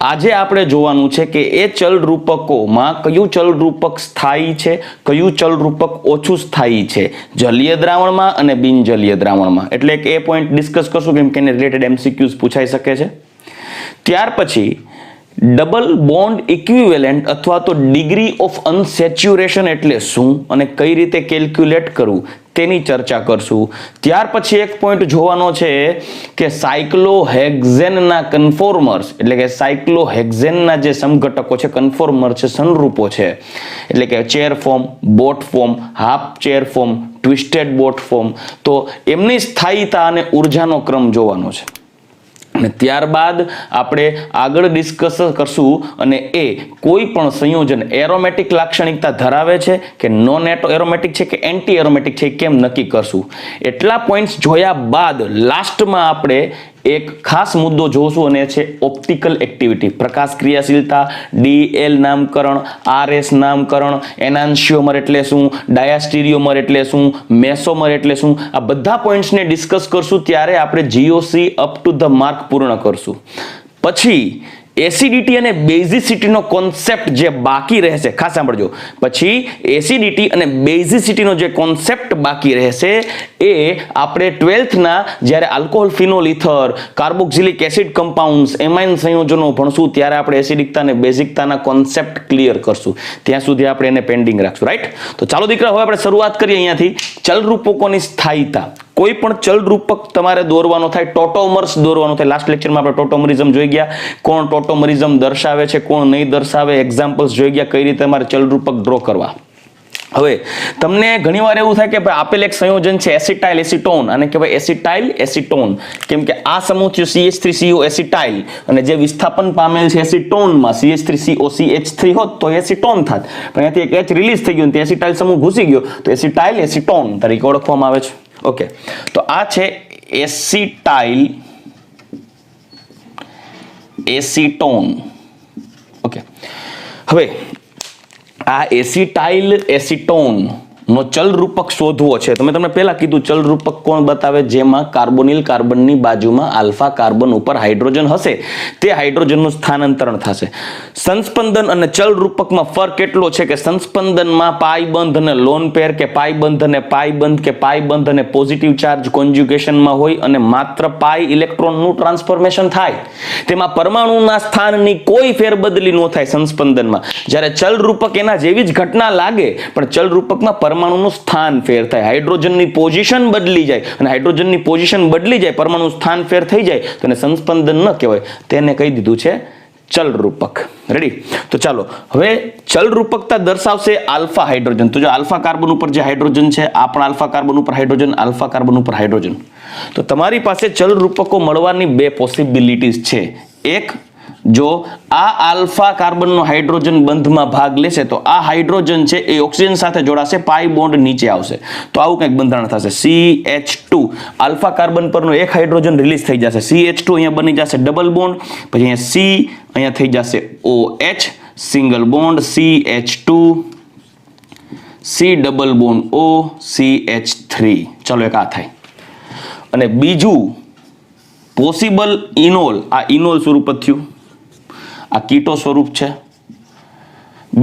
આજે આપણે જોવાનું છે કે એ ચલ રૂપકોમાં કયું ચલ રૂપક સ્થાયી છે, કયું ચલ રૂપક ઓછું સ્થાયી છે જલીય દ્રાવણમાં અને બિનજલીય દ્રાવણમાં. એટલે કે એ પોઈન્ટ ડિસ્કસ કરશું કેમ કે એને રિલેટેડ એમસીક્યુઝ પૂછાઈ શકે છે. ત્યાર પછી ડબલ બોન્ડ ઇક્વિવેલેન્ટ અથવા તો ડિગ્રી ઓફ અનસેચ્યુરેશન એટલે શું અને કઈ રીતે કેલ્ક્યુલેટ કરવું તેની ચર્ચા કરશું. ત્યાર પછી એક પોઈન્ટ જોવાનો છે કે સાયક્લોહેક્ઝેનના કન્ફોર્મર્સ એટલે કે સાયક્લોહેક્ઝેનના જે સમઘટકો છે, કન્ફોર્મર છે, સંરૂપો છે, એટલે કે chair form, boat form, half chair form, twisted boat form, તો એમની સ્થાયીતા અને ઉર્જાનો ક્રમ જોવાનો છે. અને ત્યારબાદ આપણે આગળ ડિસ્કસ કરશું અને એ કોઈ પણ સંયોજન એરોમેટિક લાક્ષણિકતા ધરાવે છે કે નોન એરોમેટિક છે કે એન્ટી એરોમેટિક છે કેમ નક્કી કરશું. એટલા પોઈન્ટ્સ જોયા બાદ લાસ્ટમાં આપણે એક ખાસ મુદ્દો જોશું અને છે ઓપ્ટિકલ એક્ટિવિટી, પ્રકાશ ક્રિયાશીલતા, ડીએલ નામકરણ, આરએસ નામકરણ, એનાન્શિયોમર એટલે શું, ડાયાસ્ટીરિયોમર એટલે શું, મેસોમર એટલે શું, આ બધા પોઈન્ટ્સને ડિસ્કસ કરશું. ત્યારે આપણે GOC up to the mark પૂર્ણ કરશું. પછી એસિડિટી અને બેઝિસિટીનો કોન્સેપ્ટ જે બાકી રહેશે, ખાસ સાંભળજો, પછી એસિડિટી અને બેઝિસિટીનો જે કોન્સેપ્ટ બાકી રહેશે એ આપણે 12th ના જ્યારે alcohol, phenol, ether, carboxylic acid compounds, amine સંયોજનો ભણશું ત્યારે આપણે એસિડિકતા અને બેઝિકતાના કોન્સેપ્ટ ક્લિયર કરશું. ત્યાં સુધી આપણે એને પેન્ડિંગ રાખશું. રાઈટ? તો ચાલો દીકરા, હવે આપણે શરૂઆત કરીએ અહીંયાથી. ચલરૂપકોની સ્થાયીતા. કોઈ પણ ચલ રૂપક તમારે દોરવાનો થાય, ટોટોમર્સ દોરવાનો થાય. લાસ્ટ લેક્ચરમાં આપણે ટોટોમરિઝમ જોઈ ગયા, કોણ ટોટોમરિઝમ દર્શાવે છે, કોણ નહીં દર્શાવે, એક્ઝામ્પલ્સ જોઈ ગયા, કઈ રીતે તમારે ચલ રૂપક ડ્રો કરવા. હવે તમને ઘણીવાર એવું થાય કે આપેલ એક સંયોજન છે એસિટાઇલ એસિટોન, અને કહેવાય એસિટાઇલ એસિટોન, કેમ કે આ સમૂહ થયો CH3CO એસિટાઇલ, અને જે વિસ્થાપન પામેલ છે એસિટોનમાં CH3CO CH3 હોત તો એસિટોન થાત, પણ અહીંયાથી એક H રિલીઝ થઈ ગયું, એસિટાઇલ સમૂહ ઘૂસી ગયો તો એસિટાઇલ એસિટોન તરીકે ઓળખવામાં આવે છે. ઓકે, તો આ છે એસિટાઇલ એસિટોન. ઓકે, હવે આ એસિટાઇલ એસિટોન નો ચલ રૂપક શોધવો છે. તમને પહેલા કીધું ચલ રૂપક કોણ બતાવે, જેમાં કાર્બોનિલ કાર્બનની બાજુમાં આલ્ફા કાર્બન ઉપર હાઇડ્રોજન હશે, તે હાઇડ્રોજનનું સ્થાનાંતરણ થશે. સંસ્પંદન અને ચલ રૂપકમાં ફરક એટલો છે કે સંસ્પંદનમાં પાઈ બંધ અને લોન પેર, કે પાઈ બંધ અને પાઈ બંધ, કે પાઈ બંધ અને પોઝિટિવ ચાર્જ કોન્જ્યુગેશનમાં હોય અને માત્ર પાઈ ઇલેક્ટ્રોનનું ટ્રાન્સફોર્મેશન થાય. તેમાં પરમાણુના સ્થાનની કોઈ ફેરબદલી ન થાય સંસ્પંદનમાં. જ્યારે ચલ રૂપક એના જેવી જ ઘટના લાગે, પણ ચલ રૂપકમાં પરમાણુનું સ્થાન ફેર થાય, હાઇડ્રોજનની પોઝિશન બદલી જાય, અને હાઇડ્રોજનની પોઝિશન બદલી જાય, પરમાણુનું સ્થાન ફેર થઈ જાય, તો એને સંસ્પંદન ન કહેવાય, તેને કહી દીધું છે ચલ રૂપક. રેડી? તો ચાલો હવે ચલ રૂપકતા દર્શાવશે આલ્ફા હાઇડ્રોજન. તો જો આલ્ફા કાર્બન ઉપર જે હાઇડ્રોજન છે, આ પણ આલ્ફા કાર્બન ઉપર હાઇડ્રોજન, આલ્ફા કાર્બન ઉપર હાઇડ્રોજન. તો તમારી પાસે ચલ રૂપકો મળવાની બે પોસિબિલિટીઝ છે. એક, જો આ આલ્ફા કાર્બનનો હાઇડ્રોજન બંધમાં ભાગ લેશે તો આ હાઇડ્રોજન છે એ ઓક્સિજન સાથે જોડાશે, પાઈ બોન્ડ નીચે આવશે, તો આવું કંઈક બંધારણ થશે. CH2 આલ્ફા કાર્બન પરનો એક હાઇડ્રોજન રિલીઝ થઈ જશે, CH2 અહીંયા બની જશે ડબલ બોન્ડ, પછી અહીંયા C, અહીંયા થઈ જશે OH single bond, CH2 C double bond O CH3. ચલો, એક આ થાય. અને બીજું પોસિબલ ઇનોલ, આ ઇનોલ સ્વરૂપ થયું, આ કીટો સ્વરૂપ છે.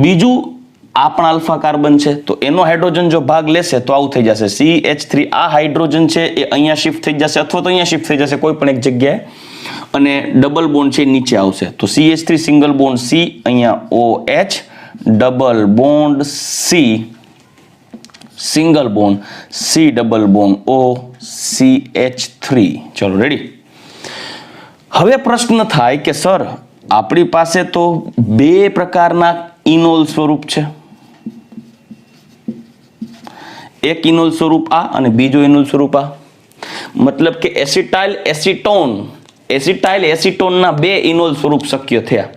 બીજું આ પણ આલ્ફા કાર્બન છે, તો એનો હાઇડ્રોજન જો ભાગ લેશે તો આવું થઈ જશે CH3. આ હાઇડ્રોજન છે એ અહીંયા શિફ્ટ થઈ જશે અથવા તો અહીંયા શિફ્ટ થઈ જશે કોઈ પણ એક જગ્યાએ, અને ડબલ બોન્ડ છે નીચે આવશે, તો CH3 સિંગલ બોન્ડ C, અહીંયા OH double bond C single bond C double bond O CH3. ચલો, રેડી? હવે પ્રશ્ન થાય કે સર, આપણી પાસે તો બે પ્રકારના ઇનોલ સ્વરૂપ છે, એક ઇનોલ સ્વરૂપ આ અને બીજો ઇનોલ સ્વરૂપ આ. મતલબ કે એસિટાઇલ એસિટોનના બે ઇનોલ સ્વરૂપ શક્ય થયા.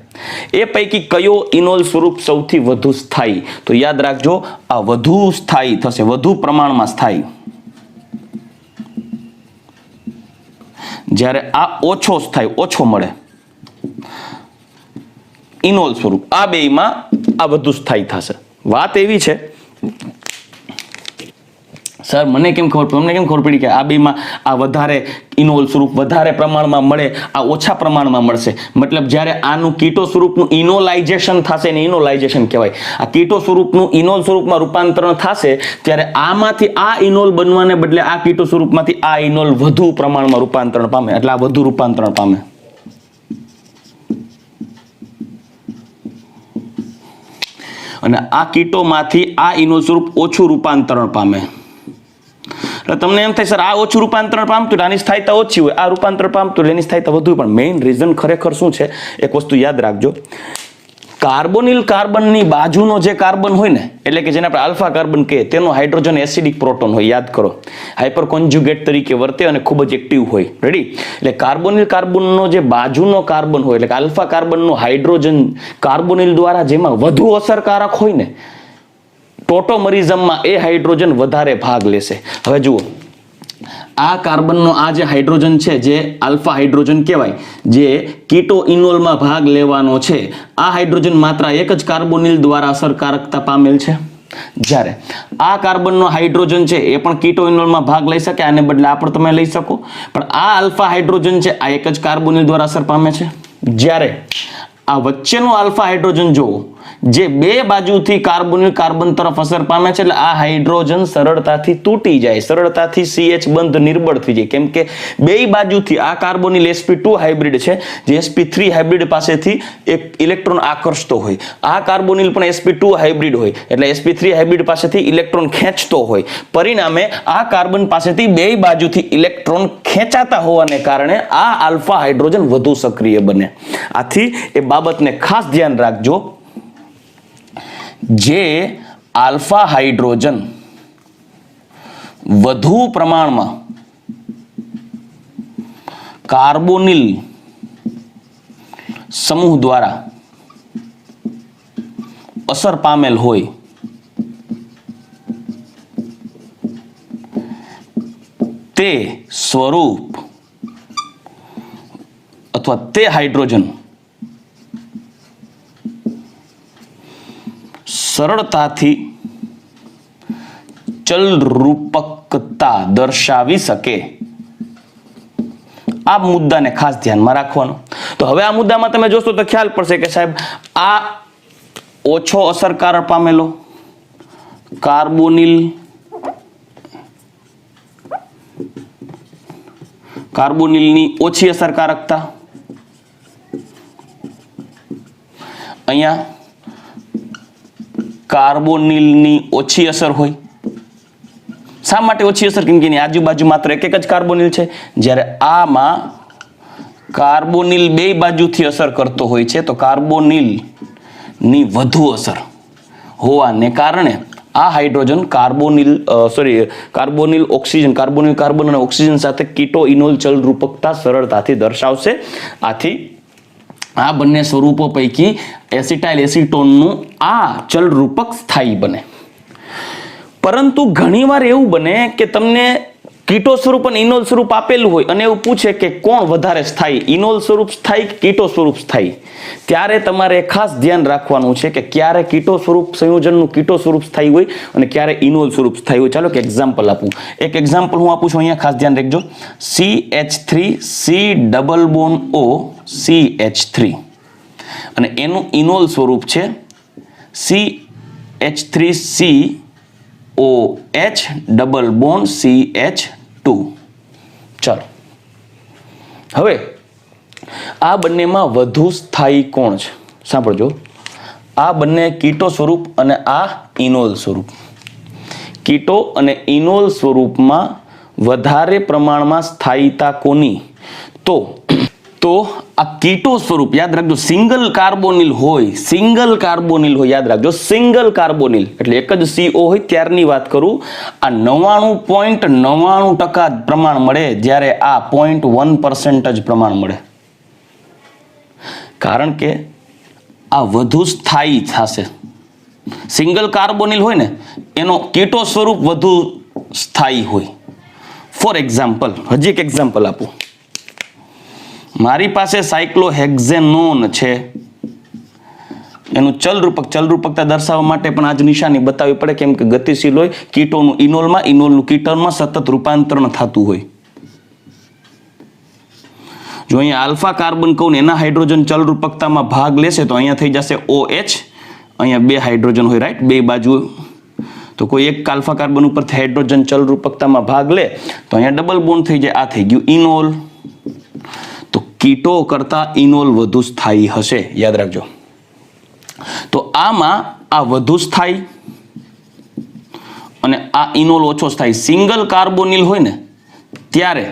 એ પૈકી કયો ઇનોલ સ્વરૂપ સૌથી વધુ સ્થાયી? તો યાદ રાખજો, આ વધુ સ્થાયી થશે, વધુ પ્રમાણમાં સ્થાયી. જ્યારે આ ઓછો સ્થાયી, ઓછો મળે ઇનોલ સ્વરૂપ, આ બેમાં આ વધુ સ્થાયી થશે. વાત એવી છે, સર મને કેમ ખબર પડી કે આ બેમાં આ વધારે ઇનોલ સ્વરૂપ વધારે પ્રમાણમાં મળે, આ ઓછા પ્રમાણમાં મળશે? મતલબ જ્યારે આનું કીટો સ્વરૂપનું ઇનોલાઇઝેશન થશે ને ઇનોલાઇઝેશન કહેવાય, આ કીટો સ્વરૂપનું ઇનોલ સ્વરૂપમાં રૂપાંતરણ થશે ત્યારે આમાંથી આ ઇનોલ બનવાને બદલે આ કીટો સ્વરૂપમાંથી આ ઇનોલ વધુ પ્રમાણમાં રૂપાંતરણ પામે, એટલે આ વધુ રૂપાંતરણ પામે. અને આ કીટોમાંથી આ ઇનોલ સ્વરૂપ ઓછું રૂપાંતરણ પામે. તમને એમ થાય સર આ ઓછું રૂપાંતરણ પામતું આની સ્થાયીતા ઓછી હોય, આ રૂપાંતરણ પામતું એની સ્થાયીતા વધુ હોય, પણ મેઇન રીઝન ખરેખર શું છે એક વસ્તુ યાદ રાખજો. કાર્બોનિલ કાર્બનની બાજુનો જે કાર્બન હોય ને, એટલે કે જેને આપણે આલ્ફા કાર્બન કહીએ, તેનો હાઇડ્રોજન એસિડિક પ્રોટોન હોય. યાદ કરો, હાઇપર કોન્જ્યુગેટ તરીકે વર્તે અને ખૂબ જ એક્ટિવ હોય. રેડી? એટલે કાર્બોનિલ કાર્બનનો જે બાજુનો કાર્બન હોય, એટલે કે આલ્ફા કાર્બનનો હાઇડ્રોજન કાર્બોનિલ દ્વારા જેમાં વધુ અસરકારક હોય ને, ટોટોમરિઝમમાં એ હાઇડ્રોજન વધારે ભાગ લેશે. હવે જુઓ, આ કાર્બનનો આ જે હાઇડ્રોજન છે, જે આલ્ફા હાઇડ્રોજન કહેવાય, જે કીટો ઇનોલમાં ભાગ લેવાનો છે, આ હાઇડ્રોજન માત્ર એક જ કાર્બોનિલ દ્વારા અસરકારકતા પામેલ છે. જ્યારે આ કાર્બનનો હાઇડ્રોજન છે એ પણ કીટો ઇનોલમાં ભાગ લઈ શકે, આને બદલે આ પણ તમે લઈ શકો, પણ આ આલ્ફા હાઇડ્રોજન છે આ એક જ કાર્બોનિલ દ્વારા અસર પામે છે. જ્યારે આ વચ્ચેનો આલ્ફા હાઇડ્રોજન જોવો, જે બે બાજુથી કાર્બોનિલ કાર્બન તરફ અસર પામે છે, એટલે આ હાઇડ્રોજન સરળતાથી તૂટી જાય, સરળતાથી CH બંધ નિર્બળ થઈ જાય, કેમ કે બે બાજુથી આ કાર્બોનિલ sp2 હાઇબ્રિડ છે, જે sp3 હાઇબ્રિડ પાસેથી એક ઇલેક્ટ્રોન આકર્ષતો હોય, આ કાર્બોનિલ પણ sp2 હાઇબ્રિડ હોય, એટલે sp3 હાઇબ્રિડ પાસેથી ઇલેક્ટ્રોન ખેંચતો હોય. પરિણામે આ કાર્બન પાસેથી બે બાજુથી ઇલેક્ટ્રોન ખેંચાતા હોવાને કારણે આ આલ્ફા હાઇડ્રોજન વધુ સક્રિય બને. આથી એ બાબતને ખાસ ધ્યાન રાખજો, જે આલ્ફા હાઇડ્રોજન વધુ પ્રમાણમાં કાર્બોનિલ સમૂહ દ્વારા અસર પામેલ હોય તે સ્વરૂપ અથવા તે હાઇડ્રોજન સરળતાથી ચલરૂપકતા દર્શાવી શકે. આ મુદ્દાને ખાસ ધ્યાનમાં રાખવાનો. તો હવે આ મુદ્દામાં તમે જોશો તો ખ્યાલ પડશે કે સાહેબ આ ઓછો અસરકારક પામેલો કાર્બોનિલની ઓછી અસરકારકતા, અહીંયા કાર્બોનિલની ઓછી અસર હોય. શા માટે ઓછી અસર? કેમ કે એની આજુબાજુ માત્ર એક જ કાર્બોનિલ છે, જ્યારે આમાં કાર્બોનિલ બે બાજુથી અસર કરતો હોય છે, તો કાર્બોનિલની વધુ અસર હોવાને કારણે આ hydrogen carbonyl oxygen, carbonyl carbon અને ઓક્સિજન સાથે કીટો ઇનોલ ચલ રૂપકતા સરળતાથી દર્શાવશે. આથી આ બંને સ્વરૂપો પૈકી એસિટાઇલ એસિટોનનું આ ચલ રૂપક સ્થાયી બને. પરંતુ ઘણીવાર એવું બને કે તમને કીટો સ્વરૂપ અને ઇનોલ સ્વરૂપ આપેલું હોય અને એવું પૂછે કે કોણ વધારે સ્થાયી, ઇનોલ સ્વરૂપ સ્થાયી કે કીટો સ્વરૂપ સ્થાયી? ત્યારે તમારે ખાસ ધ્યાન રાખવાનું છે કે ક્યારે કીટો સ્વરૂપ સંયોજનનું કીટો સ્વરૂપ સ્થાયી હોય અને ક્યારે ઇનોલ સ્વરૂપ સ્થાયી હોય. ચાલો એક એક્ઝામ્પલ આપું. એક એક્ઝામ્પલ હું આપું છું, અહીંયા ખાસ ધ્યાન રાખજો. CH3 C double bond O CH3 અને એનું ઇનોલ સ્વરૂપ છે CH3COH ડબલ બોન્ડ CH2. ચાલો હવે આ બંનેમાં વધુ સ્થાયી કોણ છે? સાંભળજો, આ બંને કીટો સ્વરૂપ અને આ ઇનોલ સ્વરૂપ. કીટો અને ઇનોલ સ્વરૂપમાં વધારે પ્રમાણમાં સ્થાયીતા કોની? તો આ કીટો સ્વરૂપ યાદ રાખજો, સિંગલ કાર્બોનિલ હોય, યાદ રાખજો, સિંગલ કાર્બોનિલ એટલે એક જ CO હોય ત્યારની વાત કરું. આ 99.99% પ્રમાણ મળે, જ્યારે આ 0.1% જ પ્રમાણ મળે. કારણ કે આ વધુ સ્થાયી થશે. સિંગલ કાર્બોનિલ હોય ને એનો કીટો સ્વરૂપ વધુ સ્થાયી હોય. ફોર એક્ઝામ્પલ, હજી એક એક્ઝામ્પલ આપું. મારી પાસે સાયક્લોહેક્ઝેનોન છે એનું ચલ રૂપકતા દર્શાવવા માટે પણ આ જ નિશાની બતાવવી પડે, કેમ કે ગતિશીલ હોય, કીટોનું ઇનોલનું કીટોનમાં સતત રૂપાંતરણ થતું હોય. જો અહીંયા આલ્ફા કાર્બન કહું ને એના હાઇડ્રોજન ચલ રૂપકતામાં ભાગ લેશે તો અહીંયા થઈ જશે OH, અહીંયા 2 હાઇડ્રોજન હોય, રાઈટ, 2 બાજુ. તો કોઈ એક આલ્ફા કાર્બન ઉપરથી હાઇડ્રોજન ચલ રૂપકતામાં ભાગ લે તો અહીંયા ડબલ બોન્ડ થઈ જાય, આ થઈ ગયું ઇનોલ. તો કીટો કરતા ઇનોલ વધુ સ્થાયી હશે, યાદ રાખજો. તો આમાં આ વધુ સ્થાયી અને આ ઇનોલ ઓછો સ્થાયી. સિંગલ કાર્બોનિલ હોય ને ત્યારે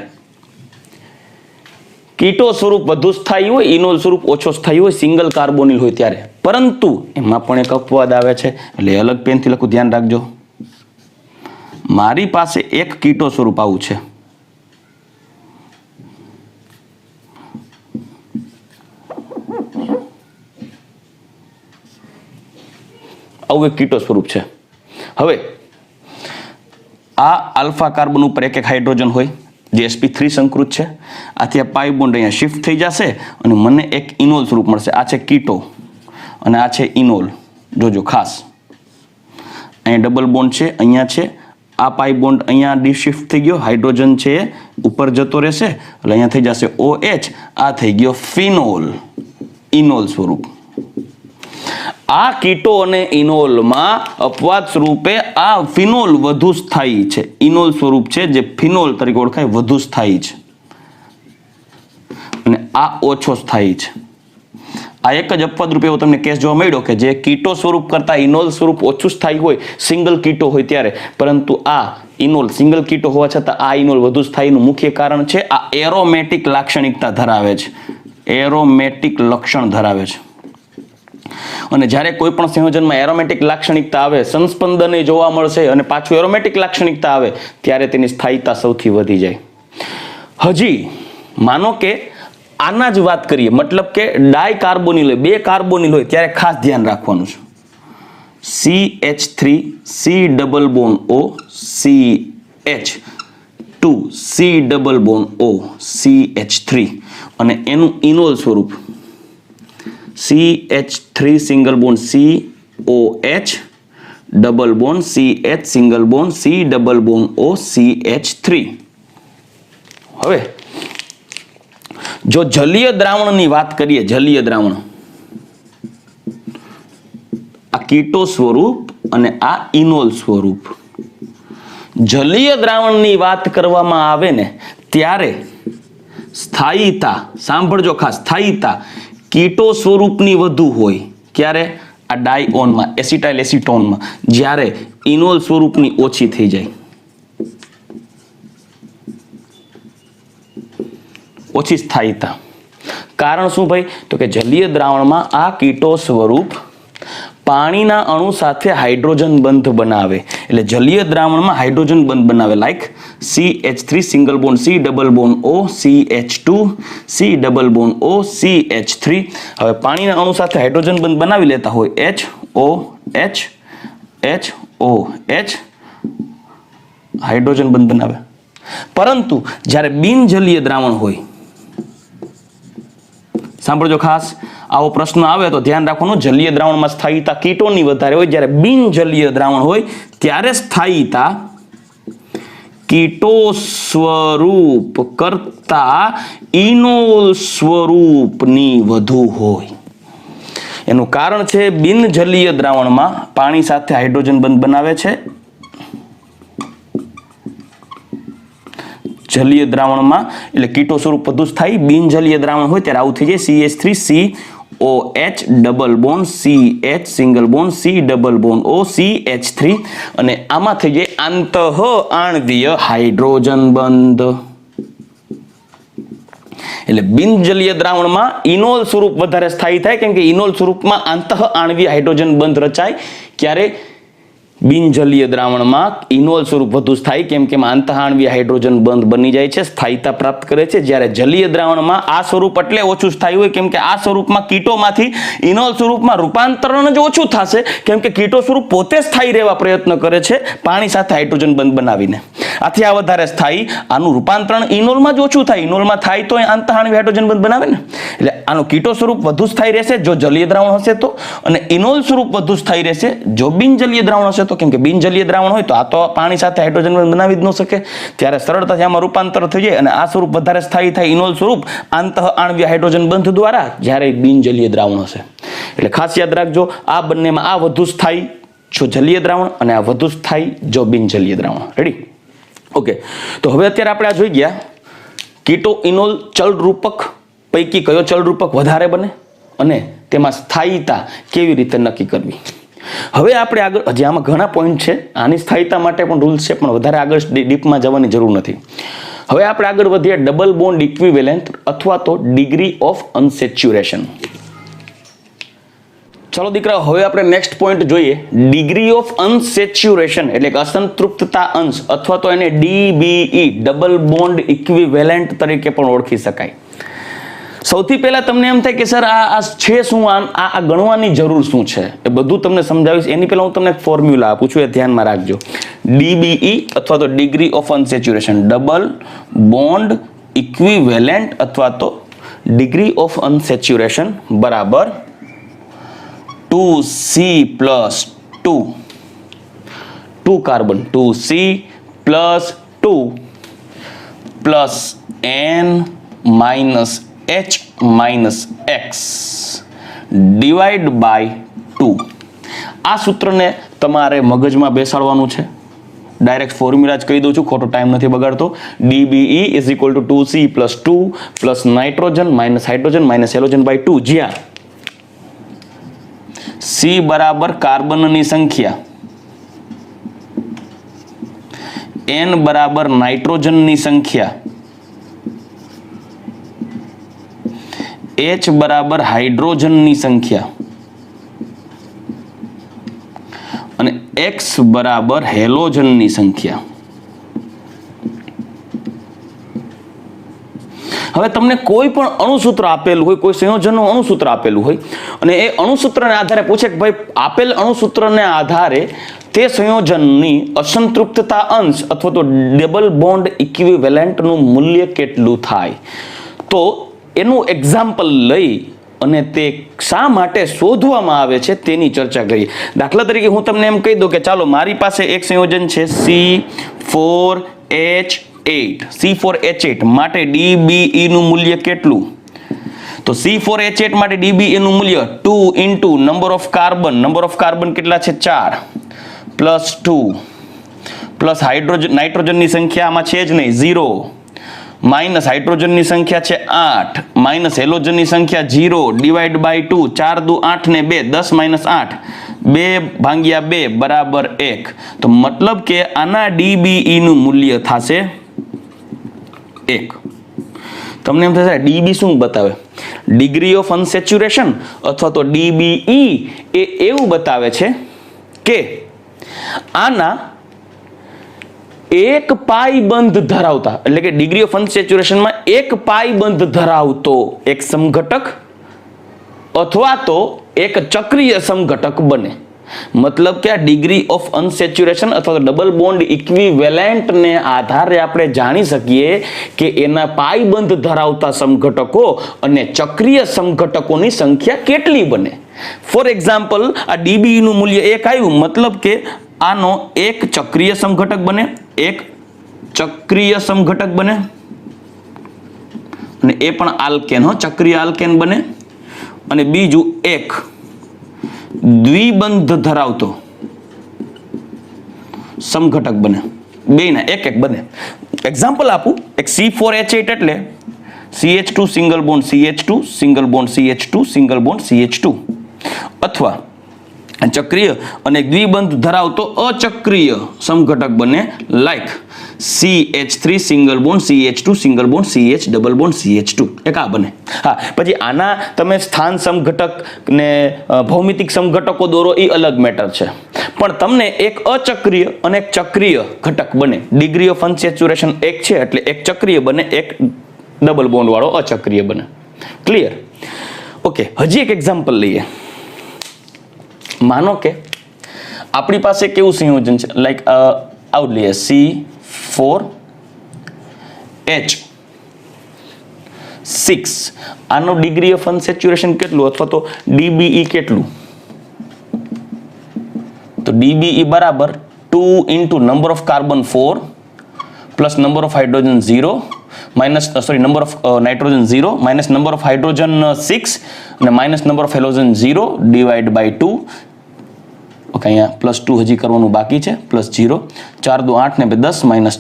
કીટો સ્વરૂપ વધુ સ્થાયી હોય, ઇનોલ સ્વરૂપ ઓછો સ્થાયી હોય, સિંગલ કાર્બોનિલ હોય ત્યારે. પરંતુ એમાં પણ એક અપવાદ આવે છે, એટલે અલગ પેનથી લખું, ધ્યાન રાખજો. મારી પાસે એક કીટો સ્વરૂપ આવું છે, આવું એક કીટો સ્વરૂપ છે. હવે આ આલ્ફા કાર્બન ઉપર એક હાઇડ્રોજન હોય જે sp3 સંકૃત છે. આથી આ પાઈ બોન્ડ અહીંયા શિફ્ટ થઈ જશે અને મને એક ઇનોલ સ્વરૂપ મળશે. આ છે કીટો અને આ છે ઇનોલ. જોજો ખાસ, અહીંયા ડબલ બોન્ડ છે, અહીંયા છે. આ પાઈ બોન્ડ અહીંયા ડિશિફ્ટ થઈ ગયો, હાઇડ્રોજન છે એ ઉપર જતો રહેશે એટલે અહીંયા થઈ જશે OH. આ થઈ ગયો ફિનોલ, ઇનોલ સ્વરૂપ. આ કીટો અને ઇનોલમાં અપવાદ સ્વરૂપે આ ફિનોલ વધુ સ્થાયી છે, ઇનોલ સ્વરૂપ છે જે ફિનોલ તરીકે ઓળખાય, વધુ સ્થાયી છે, અને આ ઓછો સ્થાયી છે. આ એક જ અપવાદ રૂપે એવો તમને કેસ જોવા મળ્યો કે જે કીટો સ્વરૂપ કરતા ઇનોલ સ્વરૂપ ઓછું સ્થાયી હોય, સિંગલ કીટો હોય ત્યારે, પરંતુ આ ઇનોલ સિંગલ કીટો હોવા છતાં આ ઇનોલ વધુ સ્થાયીનું મુખ્ય કારણ છે આ એરોમેટિક લાક્ષણિકતા ધરાવે છે, એરોમેટિક લક્ષણ ધરાવે છે. અને જ્યારે કોઈ પણ સંયોજનમાં એરોમેટિક લાક્ષણિકતા આવે, સંસ્પંદને જોવા મળશે અને પાછું એરોમેટિક લાક્ષણિકતા આવે ત્યારે તેની સ્થાયીતા સૌથી વધી જાય. હજી માનો કે આના જ વાત કરીએ, મતલબ કે ડાય કાર્બોનિલ હોય, 2 કાર્બોનિલ હોય ત્યારે ખાસ ધ્યાન રાખવાનું છે. CH3 C double bond O CH2 C double bond O CH3 અને એનું ઇનોલ સ્વરૂપ CH3 single bond COH double bond CH single bond C double bond O CH3. હવે જો જલીય દ્રાવણની વાત કરીએ, જલીય દ્રાવણ, આ કીટો સ્વરૂપ અને આ ઇનોલ સ્વરૂપ. જલીય દ્રાવણની વાત કરવામાં આવે ને ત્યારે સ્થાયીતા, સાંભળજો ખાસ, સ્થાયીતા કીટો સ્વરૂપની વધુ હોય. ક્યારે? આ ડાયઓનમાં, એસિટાઇલ એસિટોનમાં. જ્યારે ઇનોલ સ્વરૂપની ઓછી થઈ જાય, ઓછી સ્થાયીતા. કારણ શું ભાઈ? તો કે જલીય દ્રાવણમાં આ કીટો સ્વરૂપ પાણીના અણુ સાથે હાઇડ્રોજન બંધ બનાવે, એટલે જલીય દ્રાવણમાં હાઇડ્રોજન બંધ બનાવે, like CH3 single bond C double bond O CH2 C double bond O CH3. હવે પાણીના અણુ સાથે હાઇડ્રોજન બંધ બનાવી લેતા હોય, HOH HOH હાઇડ્રોજન બંધ બનાવે. પરંતુ જ્યારે બિનજલીય દ્રાવણ હોય, સાંભળજો ખાસ, આવો પ્રશ્ન આવે તો ધ્યાન રાખવાનું, જલીય દ્રાવણમાં સ્થાયીતા કીટોની વધારે હોય, જ્યારે બિનજલીય દ્રાવણ હોય ત્યારે સ્થાયીતા કીટો સ્વરૂપ કરતા ઇનોલ સ્વરૂપની વધુ હોય. એનું કારણ છે બિનજલીય દ્રાવણમાં પાણી સાથે હાઇડ્રોજન બંધ બનાવે છે, જલીય દ્રાવણમાં એટલે કીટો સ્વરૂપ વધુ સ્થાયી. બિનજલીય દ્રાવણ હોય ત્યારે આવું થઈ જાય, CH3 COH double bond CH single bond C double bond O CH3 અને આમાં થઈ જાય આંતઃ આણ્વીય હાઇડ્રોજન બંધ. એટલે બિનજલીય દ્રાવણમાં ઇનોલ સ્વરૂપ વધારે સ્થાયી થાય, કેમ કે ઇનોલ સ્વરૂપમાં આંતઃ આણ્વીય હાઇડ્રોજન બંધ રચાય. ક્યારે? બિનજલીય દ્રાવણમાં ઇનોલ સ્વરૂપ વધુ સ્થાયી, કેમ કે આંતઃઆણ્વીય હાઇડ્રોજન બંધ બની જાય છે, સ્થાયીતા પ્રાપ્ત કરે છે. જ્યારે જલીય દ્રાવણમાં આ સ્વરૂપ એટલે ઓછું સ્થાયી હોય, કેમ કે આ સ્વરૂપમાં કીટોમાંથી ઇનોલ સ્વરૂપમાં રૂપાંતરણ જ ઓછું થશે, કેમ કે કીટો સ્વરૂપ પોતે સ્થાયી રહેવા પ્રયત્ન કરે છે પાણી સાથે હાઇડ્રોજન બંધ બનાવીને. આથી આ વધારે સ્થાયી, આનું રૂપાંતરણ ઇનોલમાં જ ઓછું થાય, ઇનોલમાં થાય તો આંતઃઆણ્વિક હાઇડ્રોજન બંધ બનાવે ને, એટલે આનું કીટો સ્વરૂપ વધુ સ્થાયી રહેશે જો જલીય દ્રાવણ હશે તો, અને ઇનોલ સ્વરૂપ વધુ સ્થાયી રહેશે જો બિનજલીય દ્રાવણ હશે તો. કેમ કે બિનજલીય દ્રાવણ હોય તો આ તો પાણી સાથે હાઇડ્રોજન બંધ બનાવી જ ન શકે, ત્યારે સરળતાથી આમાં રૂપાંતર થઈ જાય અને આ સ્વરૂપ વધારે સ્થાયી થાય ઇનોલ સ્વરૂપ આંતઃઆણ્વીય હાઇડ્રોજન બંધ દ્વારા, જ્યારે બિનજલીય દ્રાવણ હશે. એટલે ખાસ યાદ રાખજો, આ બંનેમાં આ વધુ સ્થાયી જો જલીય દ્રાવણ અને આ વધુ સ્થાયી જો બિનજલીય દ્રાવણ. રેડી? ઓકે, તો હવે અત્યારે આપણે આ જોઈ ગયા કીટો ઇનોલ ચલ રૂપક પૈકી કયો ચલ રૂપક વધારે બને અને તેમાં સ્થાયીતા કેવી રીતે નક્કી કરવી. હવે આપણે આગળ, હજી આમાં ઘણા પોઈન્ટ છે, આની સ્થાયીતા માટે પણ રૂલ્સ છે, પણ વધારે આગળ ડીપમાં જવાની જરૂર નથી. હવે આપણે આગળ વધીએ ડબલ બોન્ડ ઇક્વિવેલેન્ટ અથવા તો ડિગ્રી ઓફ અનસેચ્યુરેશન. ચલો દીકરા, હવે આપણે નેક્સ્ટ પોઈન્ટ જોઈએ, ડિગ્રી ઓફ અનસેચ્યુરેશન એટલે કે અસંતૃપ્તતા અંશ, અથવા તો એને DBE ડબલ બોન્ડ ઇક્વિવેલેન્ટ તરીકે પણ ઓળખી શકાય. સૌથી પહેલા તમને એમ થાય કે સર આ છે શું, આ ગણવાની જરૂર શું છે, એ બધું તમને સમજાવીશ. એની પહેલા હું તમને એક ફોર્મ્યુલા આપું છું, એ ધ્યાનમાં રાખજો. DBE અથવા તો degree of unsaturation, double bond equivalent અથવા તો ડિગ્રી ઓફ અનસેચ્યુરેશન બરાબર 2C+2 carbon, 2C+2 plus N - H - divide by 2. આ સૂત્રને તમારે મગજમાં બેસાડવાનું છે. ડાયરેક્ટ ફોર્મ્યુલા જ કહી દઉં છું, ખોટો ટાઈમ નથી બગાડતો. DBE = 2C+2 plus nitrogen minus hydrogen minus halogen by 2, જ્યાં C બરાબર કાર્બનની સંખ્યા, N બરાબર નાઇટ્રોજનની સંખ્યા, H બરાબર હાઇડ્રોજનની સંખ્યા અને X બરાબર હેલોજનની સંખ્યા. હવે તમને કોઈ પણ અણુસૂત્ર આપેલું હોય, કોઈ સંયોજનનું અણુસૂત્ર આપેલું હોય અને એ અણુસૂત્રને આધારે પૂછે કે ભાઈ આપેલ અણુસૂત્રને આધારે તે સંયોજનની અસંતૃપ્તતા અંશ અથવા તો ડબલ બોન્ડ ઇક્વિવેલેન્ટનું મૂલ્ય કેટલું થાય, તો એનું એક્ઝામ્પલ લઈ અને તે શા માટે શોધવામાં આવે છે તેની ચર્ચા કરીએ. દાખલા તરીકે હું તમને એમ કહી દઉં કે ચાલો મારી પાસે એક સંયોજન છે C4H8 માટે DBE નું મૂલ્ય કેટલું, તો C4H8 માટે DBE નું મૂલ્ય 2 ઇન્ટુ નંબર ઓફ કાર્બન કેટલા છે 4 પ્લસ 2 પ્લસ નાઇટ્રોજનની સંખ્યા આમાં છે જ નહીં 0 માઇનસ હાઇડ્રોજનની સંખ્યા છે 8 માઇનસ હેલોજનની સંખ્યા 0 ડિવાઈડ બાય 2, 4 દુ 8 ને 2, 10 માઇનસ 8, 2/2 બરાબર 1. તો મતલબ કે આના DBE નું મૂલ્ય થશે 1. તમને એમ થશે DB શું બતાવે, ડિગ્રી ઓફ અનસેચ્યુરેશન અથવા તો DBE એ એવું બતાવે છે કે આના એક પાઈ બંધ ધરાવતા, એટલે કે ડિગ્રી ઓફ અનસેચ્યુરેશનમાં એક પાઈ બંધ ધરાવતો એક સમઘટક અથવા તો એક ચક્રીય સમઘટક બને. મતલબ કે આ ડિગ્રી ઓફ અનસેચ્યુરેશન અથવા તો ડબલ બોન્ડ ઇક્વિવેલેન્ટ ને આધારે આપણે જાણી શકીએ કે એના પાઈ બંધ ધરાવતા સમઘટકો અને ચક્રીય સમઘટકોની સંખ્યા કેટલી બને. ફોર એક્ઝામ્પલ, આ DBE નું મૂલ્ય 1 આવ્યું, મતલબ કે આનો એક ચક્રીય સમઘટક બને, એક ચક્રીય સમઘટક બને અને એ પણ આલ્કેન, ચક્રીય આલ્કેન બને, અને બીજું એક દ્વિબંધ ધરાવતો સમઘટક બને. બેના એક બને. એક્ઝામ્પલ આપું, એક C4H8 એટલે CH2 single bond CH2 single bond CH2 single bond CH2, અથવા ચક્રીય અને દ્વિબંધ ધરાવતો અચક્રીય સમઘટક બને like CH3 single bond CH2 single bond CH double bond CH2, એક આ બને. હા, પછી આના તમે સ્થાન સમઘટક ને ભૌમિતિક સમઘટકો દોરો એ અલગ મેટર છે, પણ તમને એક અચક્રીય અને એક ચક્રીય ઘટક બને. ડિગ્રી ઓફ અનસેચ્યુરેશન 1 છે એટલે એક ચક્રીય બને, એક ડબલ બોન્ડ વાળો અચક્રીય બને. ક્લિયર? ઓકે, હજી એક એક્ઝામ્પલ લઈએ. માનો કે આપણી પાસે કેવું સંયોજન છે, લાઈક આવું લઈએ 4H6 આનો ડિગ્રી ઓફ અનસેચ્યુરેશન કેટલું અથવા તો DBE કેટલું? તો DBE બરાબર 2 into number of carbon 4 plus number of hydrogen 0 minus number of nitrogen 0 minus number of hydrogen 6 અને minus number of halogen 0 divide by 2. Okay, અહીંયા +2 હજી કરવાનું બાકી છે, +0. 4 દુ 8 ને 10 -6 એટલે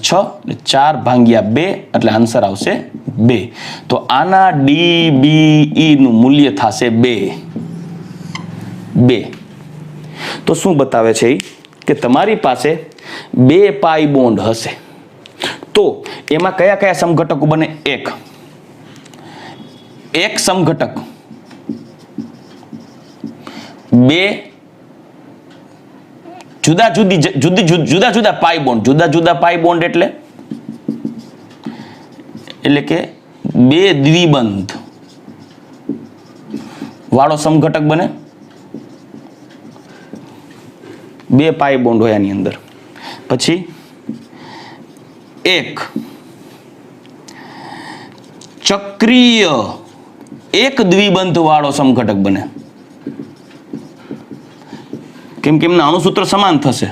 4 ભાગ્યા 2 એટલે આન્સર આવશે 2. તો આના DBE નું મૂલ્ય થશે 2. તો શું બતાવે છે કે તમારી પાસે 2 પાઈ બોન્ડ હશે તો એમાં કયા કયા સમઘટકો બને? એક સમઘટક 2 જુદા જુદા પાઈ બોન્ડ. જુદા જુદા પાઈ બોન્ડ એટલે કે 2 દ્વિબંધ વાળો સમઘટક બને. 2 પાઈ બોન્ડ હોય આની અંદર. પછી એક ચક્રીય એક દ્વિબંધ વાળો સમઘટક બને, કેમ કે એમના અણુસૂત્ર સમાન થશે.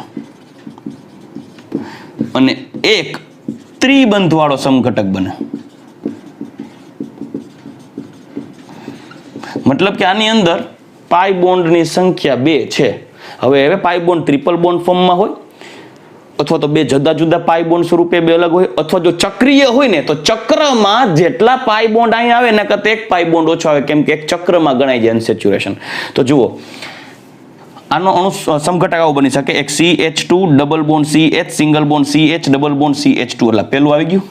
અને એક ત્રિબંધ વાળો સમઘટક બને. મતલબ કે આની અંદર પાઈ બોન્ડની સંખ્યા 2 છે. હવે પાઈ બોન્ડ ટ્રિપલ બોન્ડ ફોર્મમાં હોય અથવા તો 2 જુદા જુદા પાઈ બોન્ડ સ્વરૂપે 2 અલગ હોય, અથવા જો ચક્રીય હોય ને તો ચક્રમાં જેટલા પાઈ બોન્ડ અહીં આવે એના કરતા એક પાઈ બોન્ડ ઓછો આવે, કેમ કે એક ચક્રમાં ગણાય છે અનસેચ્યુરેશન. તો જુઓ આનો અણુ સમઘટક આવો બની શકે. એક CH2 double bond CH single bond CH double bond CH2 એટલે પેલું આવી ગયું.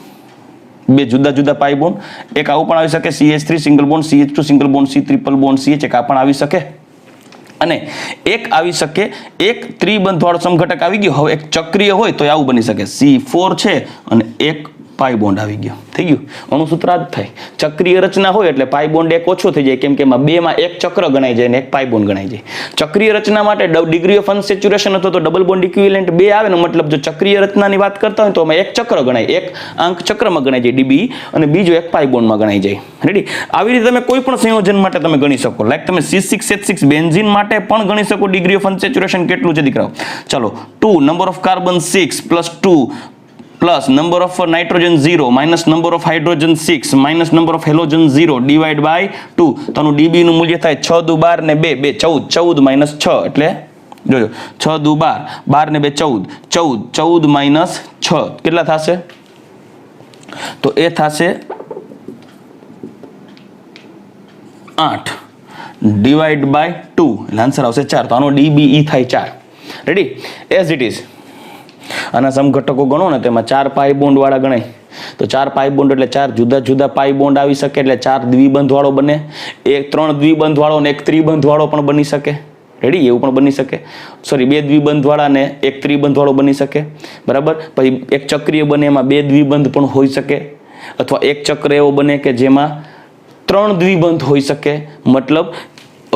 2 જુદા જુદા પાઈ બોન્ડ. એક આવું પણ આવી શકે CH3 single bond CH2 single bond C triple bond CH, એક આ પણ આવી શકે. અને એક આવી શકે એક ત્રિબંધ વાળો સમઘટક આવી ગયો. હવે એક ચક્રીય હોય તો આવું બની શકે C4 છે અને એક પાઈ બોન્ડ આવી ગયો. થઈ ગયું, અણુસૂત્ર આ જ થાય. ચક્રીય રચના હોય એટલે પાઈ બોન્ડ એક ઓછો થઈ જાય, કેમ કે એમાં 2 માં એક ચક્ર ગણાઈ જાય અને એક પાઈ બોન્ડ ગણાઈ જાય. ચક્રીય રચના માટે ડિગ્રી ઓફ અનસેચ્યુરેશન અથવા તો ડબલ બોન્ડ ઇક્વિવેલન્ટ 2 આવે ને, મતલબ જો ચક્રીય રચનાની વાત કરતા હોય તો એમાં એક ચક્ર ગણાય, એક અંક ચક્રમાં ગણાઈ જાય DBE, અને બીજો એક પાઈ બોન્ડમાં ગણાઈ જાય. રેડી? આવી રીતે તમે કોઈ પણ સંયોજન માટે તમે ગણી શકો. લાઈક તમે C6H6 બેન્ઝીન માટે પણ ગણી શકો ડિગ્રી ઓફ અનસેચ્યુરેશન કેટલું છે દીકરાઓ. ચલો, 2 number of carbon 6 +2 plus number of nitrogen 0 minus number of hydrogen 6 minus number of halogen 0 divide by 2. તો આનું DB નું મૂલ્ય થાય 6 દુ 12 ને 2 14 minus 6 એટલે જોજો 6 દુ 12 ને 2 14 minus 6 કેટલા થશે? તો એ થશે 8 divide by 2 એટલે આન્સર આવશે 4. તો આનો DBE થાય 4. રેડી? એઝ ઇટ ઇઝ આના સમઘટકો ગણો ને તેમાં 4 પાઈ બોન્ડ વાળા ગણાય. તો 4 પાઈ બોન્ડ એટલે 4 જુદા જુદા પાઈ બોન્ડ આવી શકે, એટલે 4 દ્વિબંધ વાળો બને. એક 3 દ્વિબંધ વાળો ને એક ત્રિબંધ વાળો પણ બની શકે. રેડી? એવું પણ બની શકે. સોરી, 2 દ્વિબંધ વાળા ને એક ત્રિબંધ વાળો બની શકે. બરાબર? પછી એક ચક્રીય બને એમાં 2 દ્વિબંધ પણ હોઈ શકે, અથવા એક ચક્ર એવો બને કે જેમાં 3 દ્વિબંધ હોઈ શકે. મતલબ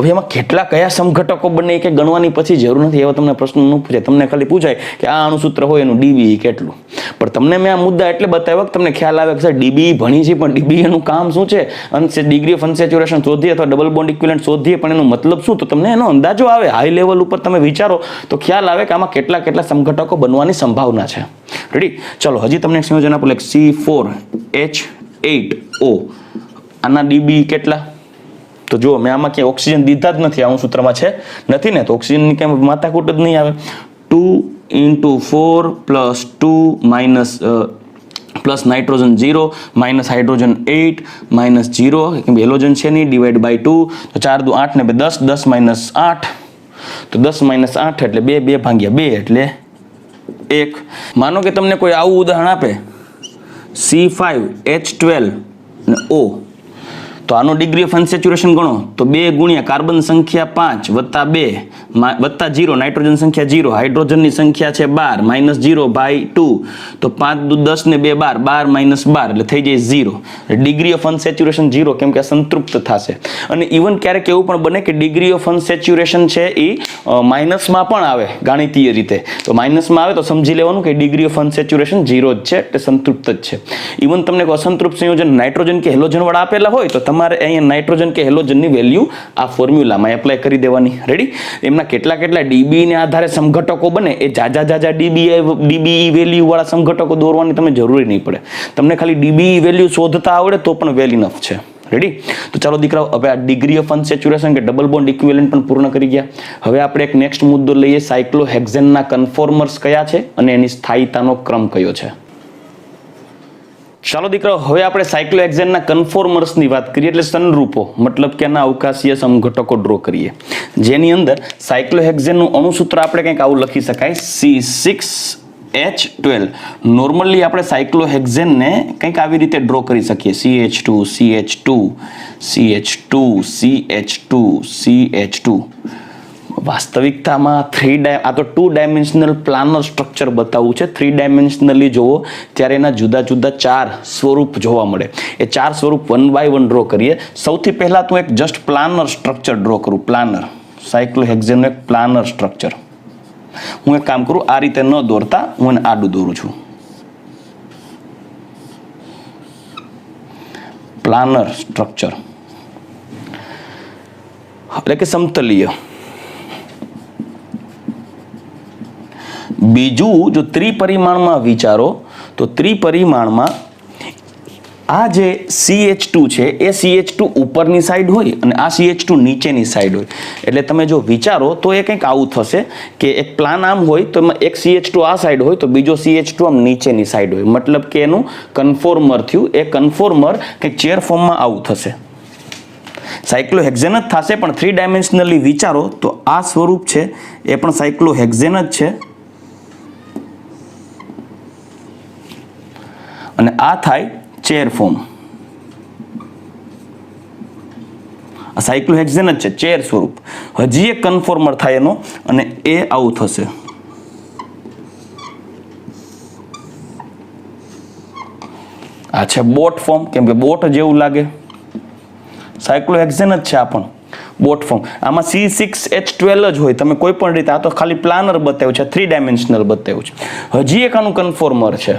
હવે એમાં કેટલા કયા સમઘટકો બને કે ગણવાની પછી જરૂર નથી. એવો તમને પ્રશ્ન ન પૂછાય. તમને ખાલી પૂછાય કે આ અણુસૂત્ર હોય એનું DBE કેટલું. પણ તમને મેં આ મુદ્દા એટલે બતાવ્યો કે તમને ખ્યાલ આવે કે સર DBE ભણી છે, પણ DBE નું કામ શું છે? ડિગ્રી ઓફ અનસેચ્યુરેશન શોધીએ અથવા ડબલ બોન્ડ ઇક્વિવેલન્ટ શોધીએ, પણ એનો મતલબ શું? તો તમને એનો અંદાજો આવે. હાઈ લેવલ ઉપર તમે વિચારો તો ખ્યાલ આવે કે આમાં કેટલા કેટલા સમઘટકો બનવાની સંભાવના છે. રેડી? ચલો, હજી તમને એક સંયોજન આપો. Like C4H8O. આના DBE કેટલા? તો જો મેં આમાં ક્યાંય ઓક્સિજન દીધા જ નથી, આ સૂત્રમાં છે નથી ને, તો ઓક્સિજનની ક્યાંય માથાકૂટ જ નહીં આવે. 2 × 4 + 2 પ્લસ નાઇટ્રોજન 0 માઇનસ હાઇડ્રોજન 8 -0 કેમ કે હેલોજન છે નહીં, ડિવાઈડ બાય 2. તો 4 દુ 8 ને 10 10 - 8, તો 10 - 8 એટલે 2 2 ભાગ્યા 2 એટલે 1. માનો કે તમને કોઈ આવું ઉદાહરણ આપે C5H12 ને O, તો આનો ડિગ્રી ઓફ અનસેચ્યુરેશન ગણો તો 2 ગુણ્યા કાર્બન સંખ્યા 5 વત્તા 2 વત્તા 0 નાઇટ્રોજન સંખ્યા 0 હાઇડ્રોજનની સંખ્યા છે 12 માઇનસ 0 બાય 2 તો 5 દુ 10 ને 2 12 12 માઇનસ 12 એટલે થઈ જાય 0. ડિગ્રી ઓફ અનસેચ્યુરેશન 0 કેમ કે સંતૃપ્ત થશે. અને ઇવન ક્યારેક એવું પણ બને કે ડિગ્રી ઓફ અનસેચ્યુરેશન છે એ માઇનસમાં પણ આવે ગાણિતીય રીતે. તો માઇનસમાં આવે તો સમજી લેવાનું કે ડિગ્રી ઓફ અનસેચ્યુરેશન 0 જ છે એટલે સંતૃપ્ત જ છે. ઇવન તમને અસંતૃપ્ત સંયોજન નાઇટ્રોજન કે હેલોજન વાળા આપેલા હોય તો તમારે અહીંયા નાઇટ્રોજન કે હેલોજનની વેલ્યુ આ ફોર્મ્યુલામાં એપ્લાય કરી દેવાની. રેડી? એમના કેટલા ડીબી ને આધારે સમઘટકો બને એ જાજા ડીબી વેલ્યુ વાળા સમઘટકો દોરવાની તમે જરૂરી નહીં પડે. તમને ખાલી ડીબી વેલ્યુ શોધતા આવડે તો પણ વેલ ઇનફ છે. રેડી? તો ચાલો દીકરાઓ, હવે આ ડિગ્રી ઓફ અનસેચ્યુરેશન કે ડબલ બોન્ડ ઇક્વિવેલન્ટ પણ પૂર્ણ કરી ગયા. હવે આપણે એક નેક્સ્ટ મુદ્દો લઈએ, સાયક્લોહેક્ઝેનના કન્ફોર્મર્સ કયા છે અને એની સ્થાયીતાનો ક્રમ કયો છે. ચાલો દીકરાઓ, હવે આપણે સાયક્લોહેક્ઝેનના કન્ફોર્મર્સની વાત કરીએ એટલે સંરૂપો મતલબ કે એના અવકાશીય સમઘટકો ડ્રો કરીએ. જેની અંદર સાયક્લોહેક્ઝેનનું અણુસૂત્ર આપણે કંઈક આવું લખી શકાય, C6H12. નોર્મલી આપણે સાયક્લોહેક્ઝેનને કંઈક આવી રીતે ડ્રો કરી શકીએ, CH2 CH2 CH2 CH2 CH2. વાસ્તવિકતામાં આ તો 2 ડાયમેન્શનલ પ્લાનર સ્ટ્રક્ચર બતાવવું છે. 3 ડાયમેન્શનલી જોવો ત્યારે એના જુદા જુદા 4 સ્વરૂપ જોવા મળે. એ 4 સ્વરૂપ 1 બાય 1 ડ્રો કરીએ. સૌથી પહેલા તો એક જસ્ટ પ્લાનર સ્ટ્રક્ચર ડ્રો કરું. પ્લાનર સાયક્લોહેક્ઝેનનું એક પ્લાનર સ્ટ્રક્ચર. હું એક કામ કરું, આ રીતે ન દોરતા હું એને આડું દોરું છું. પ્લાનર સ્ટ્રક્ચર એટલે કે સમતલીય. બીજું જો ત્રિપરિમાણમાં વિચારો તો ત્રિપરિમાણમાં આ જે CH2 છે એ CH2 ઉપરની સાઈડ હોય અને આ CH2 નીચેની સાઈડ હોય. એટલે તમે જો વિચારો તો એ કંઈક આવું થશે કે એક પ્લાન આમ હોય તો એમાં એક CH2 આ સાઈડ હોય તો બીજો CH2 આમ નીચેની સાઈડ હોય. મતલબ કે એનું કન્ફોર્મર થયું. એ કન્ફોર્મર કંઈક ચેર ફોર્મમાં આવું થશે. સાયક્લોહેક્ઝેન જ થશે પણ 3 ડાયમેન્શનલી વિચારો તો આ સ્વરૂપ છે એ પણ સાયક્લોહેક્ઝેન જ છે અને આ થાય ચેર ફોર્મ. આ સાયક્લોહેક્ઝેન જ છે, ચેર સ્વરૂપ. હજી એક કન્ફોર્મર થાય એનો અને એ આવું થશે. આ છે બોટ ફોર્મ, કેમ કે બોટ જેવું લાગે. સાયક્લોહેક્ઝેન જ છે આ પણ બોટ ફોર્મ. આમાં C6H12 જ હોય. તમે કોઈ પણ રીતે, આ તો ખાલી પ્લાનર બતાવ્યું છે, 3 ડાયમેન્શનલ બતાવ્યું છે. હજી એક આનું કન્ફોર્મર છે.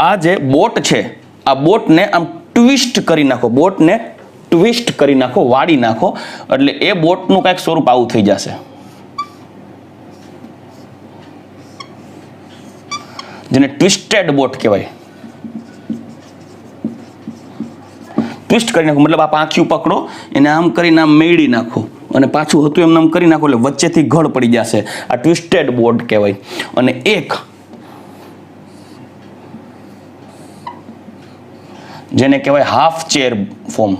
આ જે બોટ છે આ બોટને આમ ટ્વિસ્ટ કરી નાખો, બોટને ટ્વિસ્ટ કરી નાખો, વાળી નાખો એટલે એ બોટનું કંઈક સ્વરૂપ આવું થઈ જશે. જેને ટ્વિસ્ટેડ બોટ કહેવાય. ટ્વિસ્ટ કરી નાખો મતલબ આ પાંખ્યું પકડો, એને આમ કરીને આમ મેળી નાખો અને પાછું હતું એમ કરી નાખો એટલે વચ્ચેથી ઘડ પડી જશે. આ ટ્વિસ્ટેડ બોટ કહેવાય. અને એક જેને કહેવાય half chair form.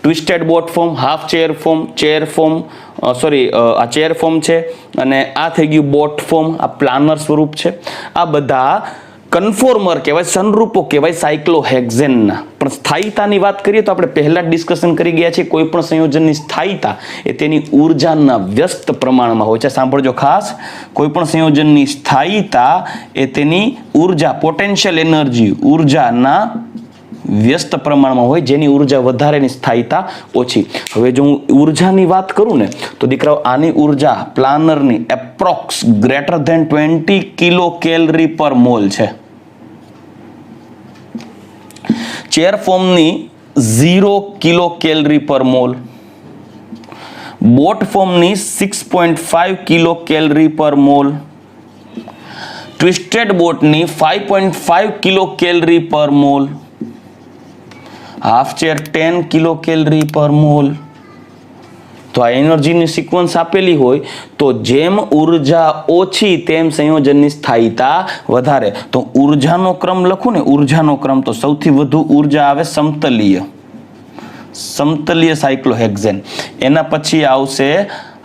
Twisted boat form, half chair form, chair form, આ ચેર ફોર્મ છે અને આ થઈ ગયું બોટ ફોર્મ. આ પ્લાનર સ્વરૂપ છે. આ બધા કન્ફોર્મર કહેવાય, સંરૂપો કહેવાય સાયક્લોહેક્ઝેનના. પણ સ્થાયીતાની વાત કરીએ તો આપણે પહેલા જ ડિસ્કશન કરી ગયા છે. કોઈ પણ સંયોજનની સ્થાયીતા એ તેની ઉર્જાના વ્યસ્ત પ્રમાણમાં હોય છે. સાંભળજો ખાસ, કોઈ પણ સંયોજનની સ્થાયીતા એ તેની ઉર્જા, પોટેન્શિયલ એનર્જી, ઉર્જાના વ્યસ્ત પ્રમાણમાં હોય. જેની ઉર્જા વધારે એની સ્થાયીતા ઓછી. હવે જો હું ઉર્જાની વાત કરું ને તો દીકરાઓ આની ઉર્જા પ્લાનરની approx greater than 20 kilo calorie per mole છે. ચેર ફોર્મની 0 kilo calorie per mole, boat ફોર્મની 6.5 kilo calorie per mole, twisted બોટની 5.5 kilo calorie per mole, half chair 10 kilo calorie per mole. તો આ એનર્જીની સિક્વન્સ આપેલી હોય તો જેમ ઉર્જા ઓછી તેમ સંયોજનની સ્થાયીતા વધારે. તો ઉર્જાનો ક્રમ લખું ને, ઉર્જાનો ક્રમ તો સૌથી વધુ ઉર્જા આવે સમતલીય સાયક્લોહેક્ઝેન. એના પછી આવશે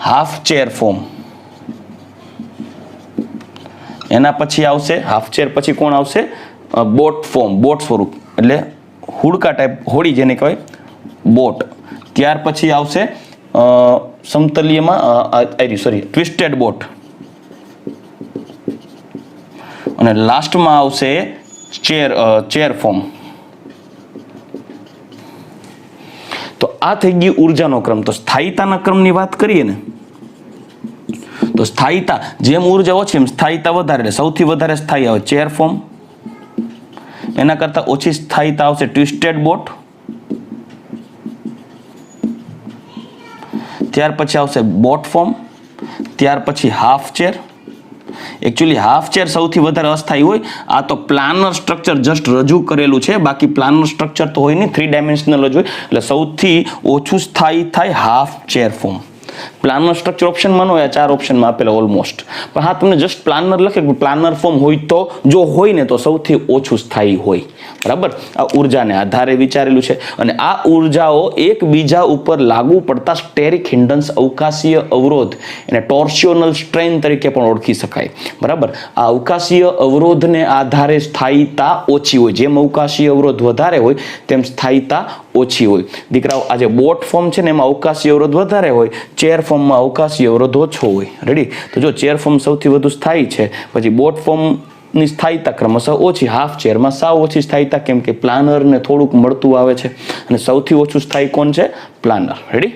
હાફ ચેર ફોર્મ, એના પછી આવશે હાફ ચેર, પછી કોણ આવશે? બોટ ફોર્મ, બોટ સ્વરૂપ એટલે હુડકા ટાઈપ હોડી જેને કહેવાય બોટ. ત્યાર પછી આવશે સમતલીયમાં ટ્વિસ્ટેડ બોટ, અને લાસ્ટમાં આવશે ચેર ફોર્મ. તો આ થઈ ગઈ ઉર્જાનો ક્રમ. તો સ્થાયીતાના ક્રમની વાત કરીએ ને તો સ્થાયીતા જેમ ઉર્જા ઓછી એમ સ્થાયીતા વધારે, એટલે સૌથી વધારે સ્થાયી આવે ચેર ફોર્મ, એના કરતા ઓછી સ્થાયીતા આવશે ટ્વિસ્ટેડ બોટ, ત્યાર પછી આવશે બોટ ફોર્મ, ત્યાર પછી half chair. Actually half chair સૌથી વધારે અસ્થાયી હોય. આ તો પ્લાનર સ્ટ્રક્ચર જસ્ટ રજૂ કરેલું છે, બાકી પ્લાનર સ્ટ્રક્ચર તો હોય નહીં, 3 ડાયમેન્શનલ જ હોય. એટલે સૌથી ઓછું સ્થાયી થાય half chair form. Planar structure ઓપ્શનમાં ન હોય, 4 ઓપ્શનમાં આપેલા ઓલમોસ્ટ. પણ હા, તમને જસ્ટ પ્લાનર લખે કે પ્લાનર ફોર્મ હોય તો, જો હોય ને તો સૌથી ઓછું સ્થાયી હોય. બરાબર, આ ઉર્જાને આધારે વિચારેલું છે. અને આ ઉર્જાઓ એકબીજા ઉપર લાગુ પડતા સ્ટેરિક હિન્ડન્સ, અવકાશીય અવરોધ, એને ટોર્સિયોનલ સ્ટ્રેન તરીકે પણ ઓળખી શકાય. બરાબર, આ અવકાશીય અવરોધને આધારે સ્થાયીતા ઓછી હોય. જેમ અવકાશીય અવરોધ વધારે હોય તેમ સ્થાયીતા ઓછી હોય. દીકરાઓ, આ જે બોટ ફોર્મ છે ને એમાં અવકાશીય અવરોધ વધારે હોય, ચેર ફોર્મમાં અવકાશીય અવરોધ ઓછો હોય. રેડી? તો જો ચેર ફોર્મ સૌથી વધુ સ્થાયી છે, પછી બોટ ફોર્મ ની સ્થાયીતા ક્રમશઃ ઓછી, હાફ ચેરમાં સાવ ઓછી સ્થાયીતા, કેમ કે પ્લાનરને થોડુંક મળતું આવે છે. અને સૌથી ઓછું સ્થાયી કોણ છે? પ્લાનર. રેડી?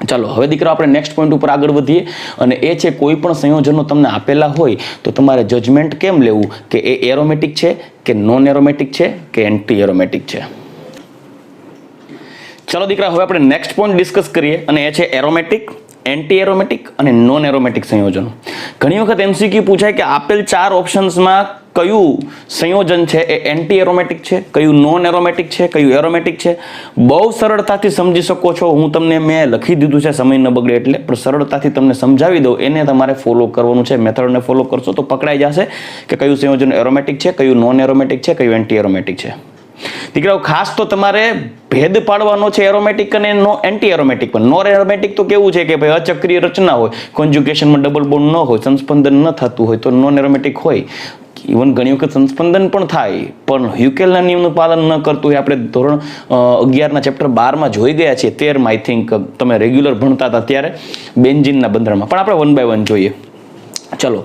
ચાલો હવે દીકરા આપણે નેક્સ્ટ પોઈન્ટ ઉપર આગળ વધીએ, અને એ છે કોઈ પણ સંયોજનો તમને આપેલા હોય તો તમારે જજમેન્ટ કેમ લેવું કે એ એરોમેટિક છે કે નોન એરોમેટિક છે કે એન્ટી એરોમેટિક છે. ચાલો દીકરા હવે આપણે નેક્સ્ટ પોઈન્ટ ડિસ્કસ કરીએ, અને એ છે એરોમેટિક, એન્ટી એરોમેટિક અને નોન એરોમેટિક સંયોજનો. ઘણી વખત એમસીક્યુ પૂછાય કે આપેલ 4 ઓપ્શન્સમાં કયું સંયોજન છે એ એન્ટી એરોમેટિક છે, કયું નોન એરોમેટિક છે, કયું એરોમેટિક છે. બહુ સરળતાથી સમજી શકો છો. હું તમને મેં લખી દીધું છે, સમય ન બગડે એટલે, પણ સરળતાથી તમને સમજાવી દઉં, એને તમારે ફોલો કરવાનું છે. મેથડને ફોલો કરશો તો પકડાઈ જશે કે કયું સંયોજન એરોમેટિક છે, કયું નોન એરોમેટિક છે, કયું એન્ટી એરોમેટિક છે. દીકરાઓ ખાસ તો તમારે ભેદ પાડવાનો છે એરોમેટિક અને એન્ટી એરોમેટિક. પણ નોન એરોમેટિક તો કેવું છે કે ભાઈ અચક્રીય રચના હોય, કોન્જ્યુગેશનમાં ડબલ બોન્ડ ન હોય, સંસ્પંદન ન થતું હોય તો નોન એરોમેટિક હોય. ઇવન ઘણી વખત સંસ્પંદન પણ થાય પણ હ્યુકેલના નિયમનું પાલન ન કરતું હોય. આપણે ધોરણ 11ના ચેપ્ટર 12માં જોઈ ગયા છીએ, 13માં આઈ થિંક તમે રેગ્યુલર ભણતા હતા ત્યારે, બેન્ઝીનના બંધારણમાં. પણ આપણે 1 by 1 જોઈએ. ચલો,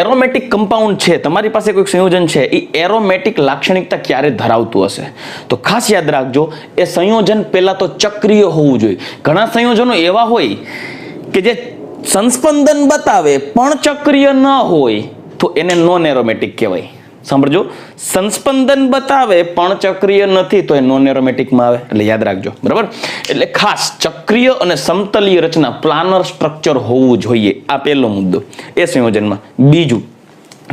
એરોમેટિક કમ્પાઉન્ડ છે, તમારી પાસે કોઈ સંયોજન છે, એ એરોમેટિક લાક્ષણિકતા ક્યારે ધરાવતું હશે? તો ખાસ યાદ રાખજો, એ સંયોજન પહેલા તો ચક્રીય હોવું જોઈએ. ઘણા સંયોજનો એવા હોય કે જે સંસ્પંદન બતાવે પણ ચક્રીય ન હોય તો એને નોન એરોમેટિક કહેવાય. સાંભળજો, સંસ્પંદન બતાવે પણ ચક્રીય નથી તો એ નોન એરોમેટિકમાં આવે. એટલે યાદ રાખજો. બરાબર, એટલે ખાસ ચક્રીય અને સમતલીય રચના, પ્લાનર સ્ટ્રક્ચર હોવું જોઈએ. આ પહેલો મુદ્દો એ સંયોજનમાં. બીજું,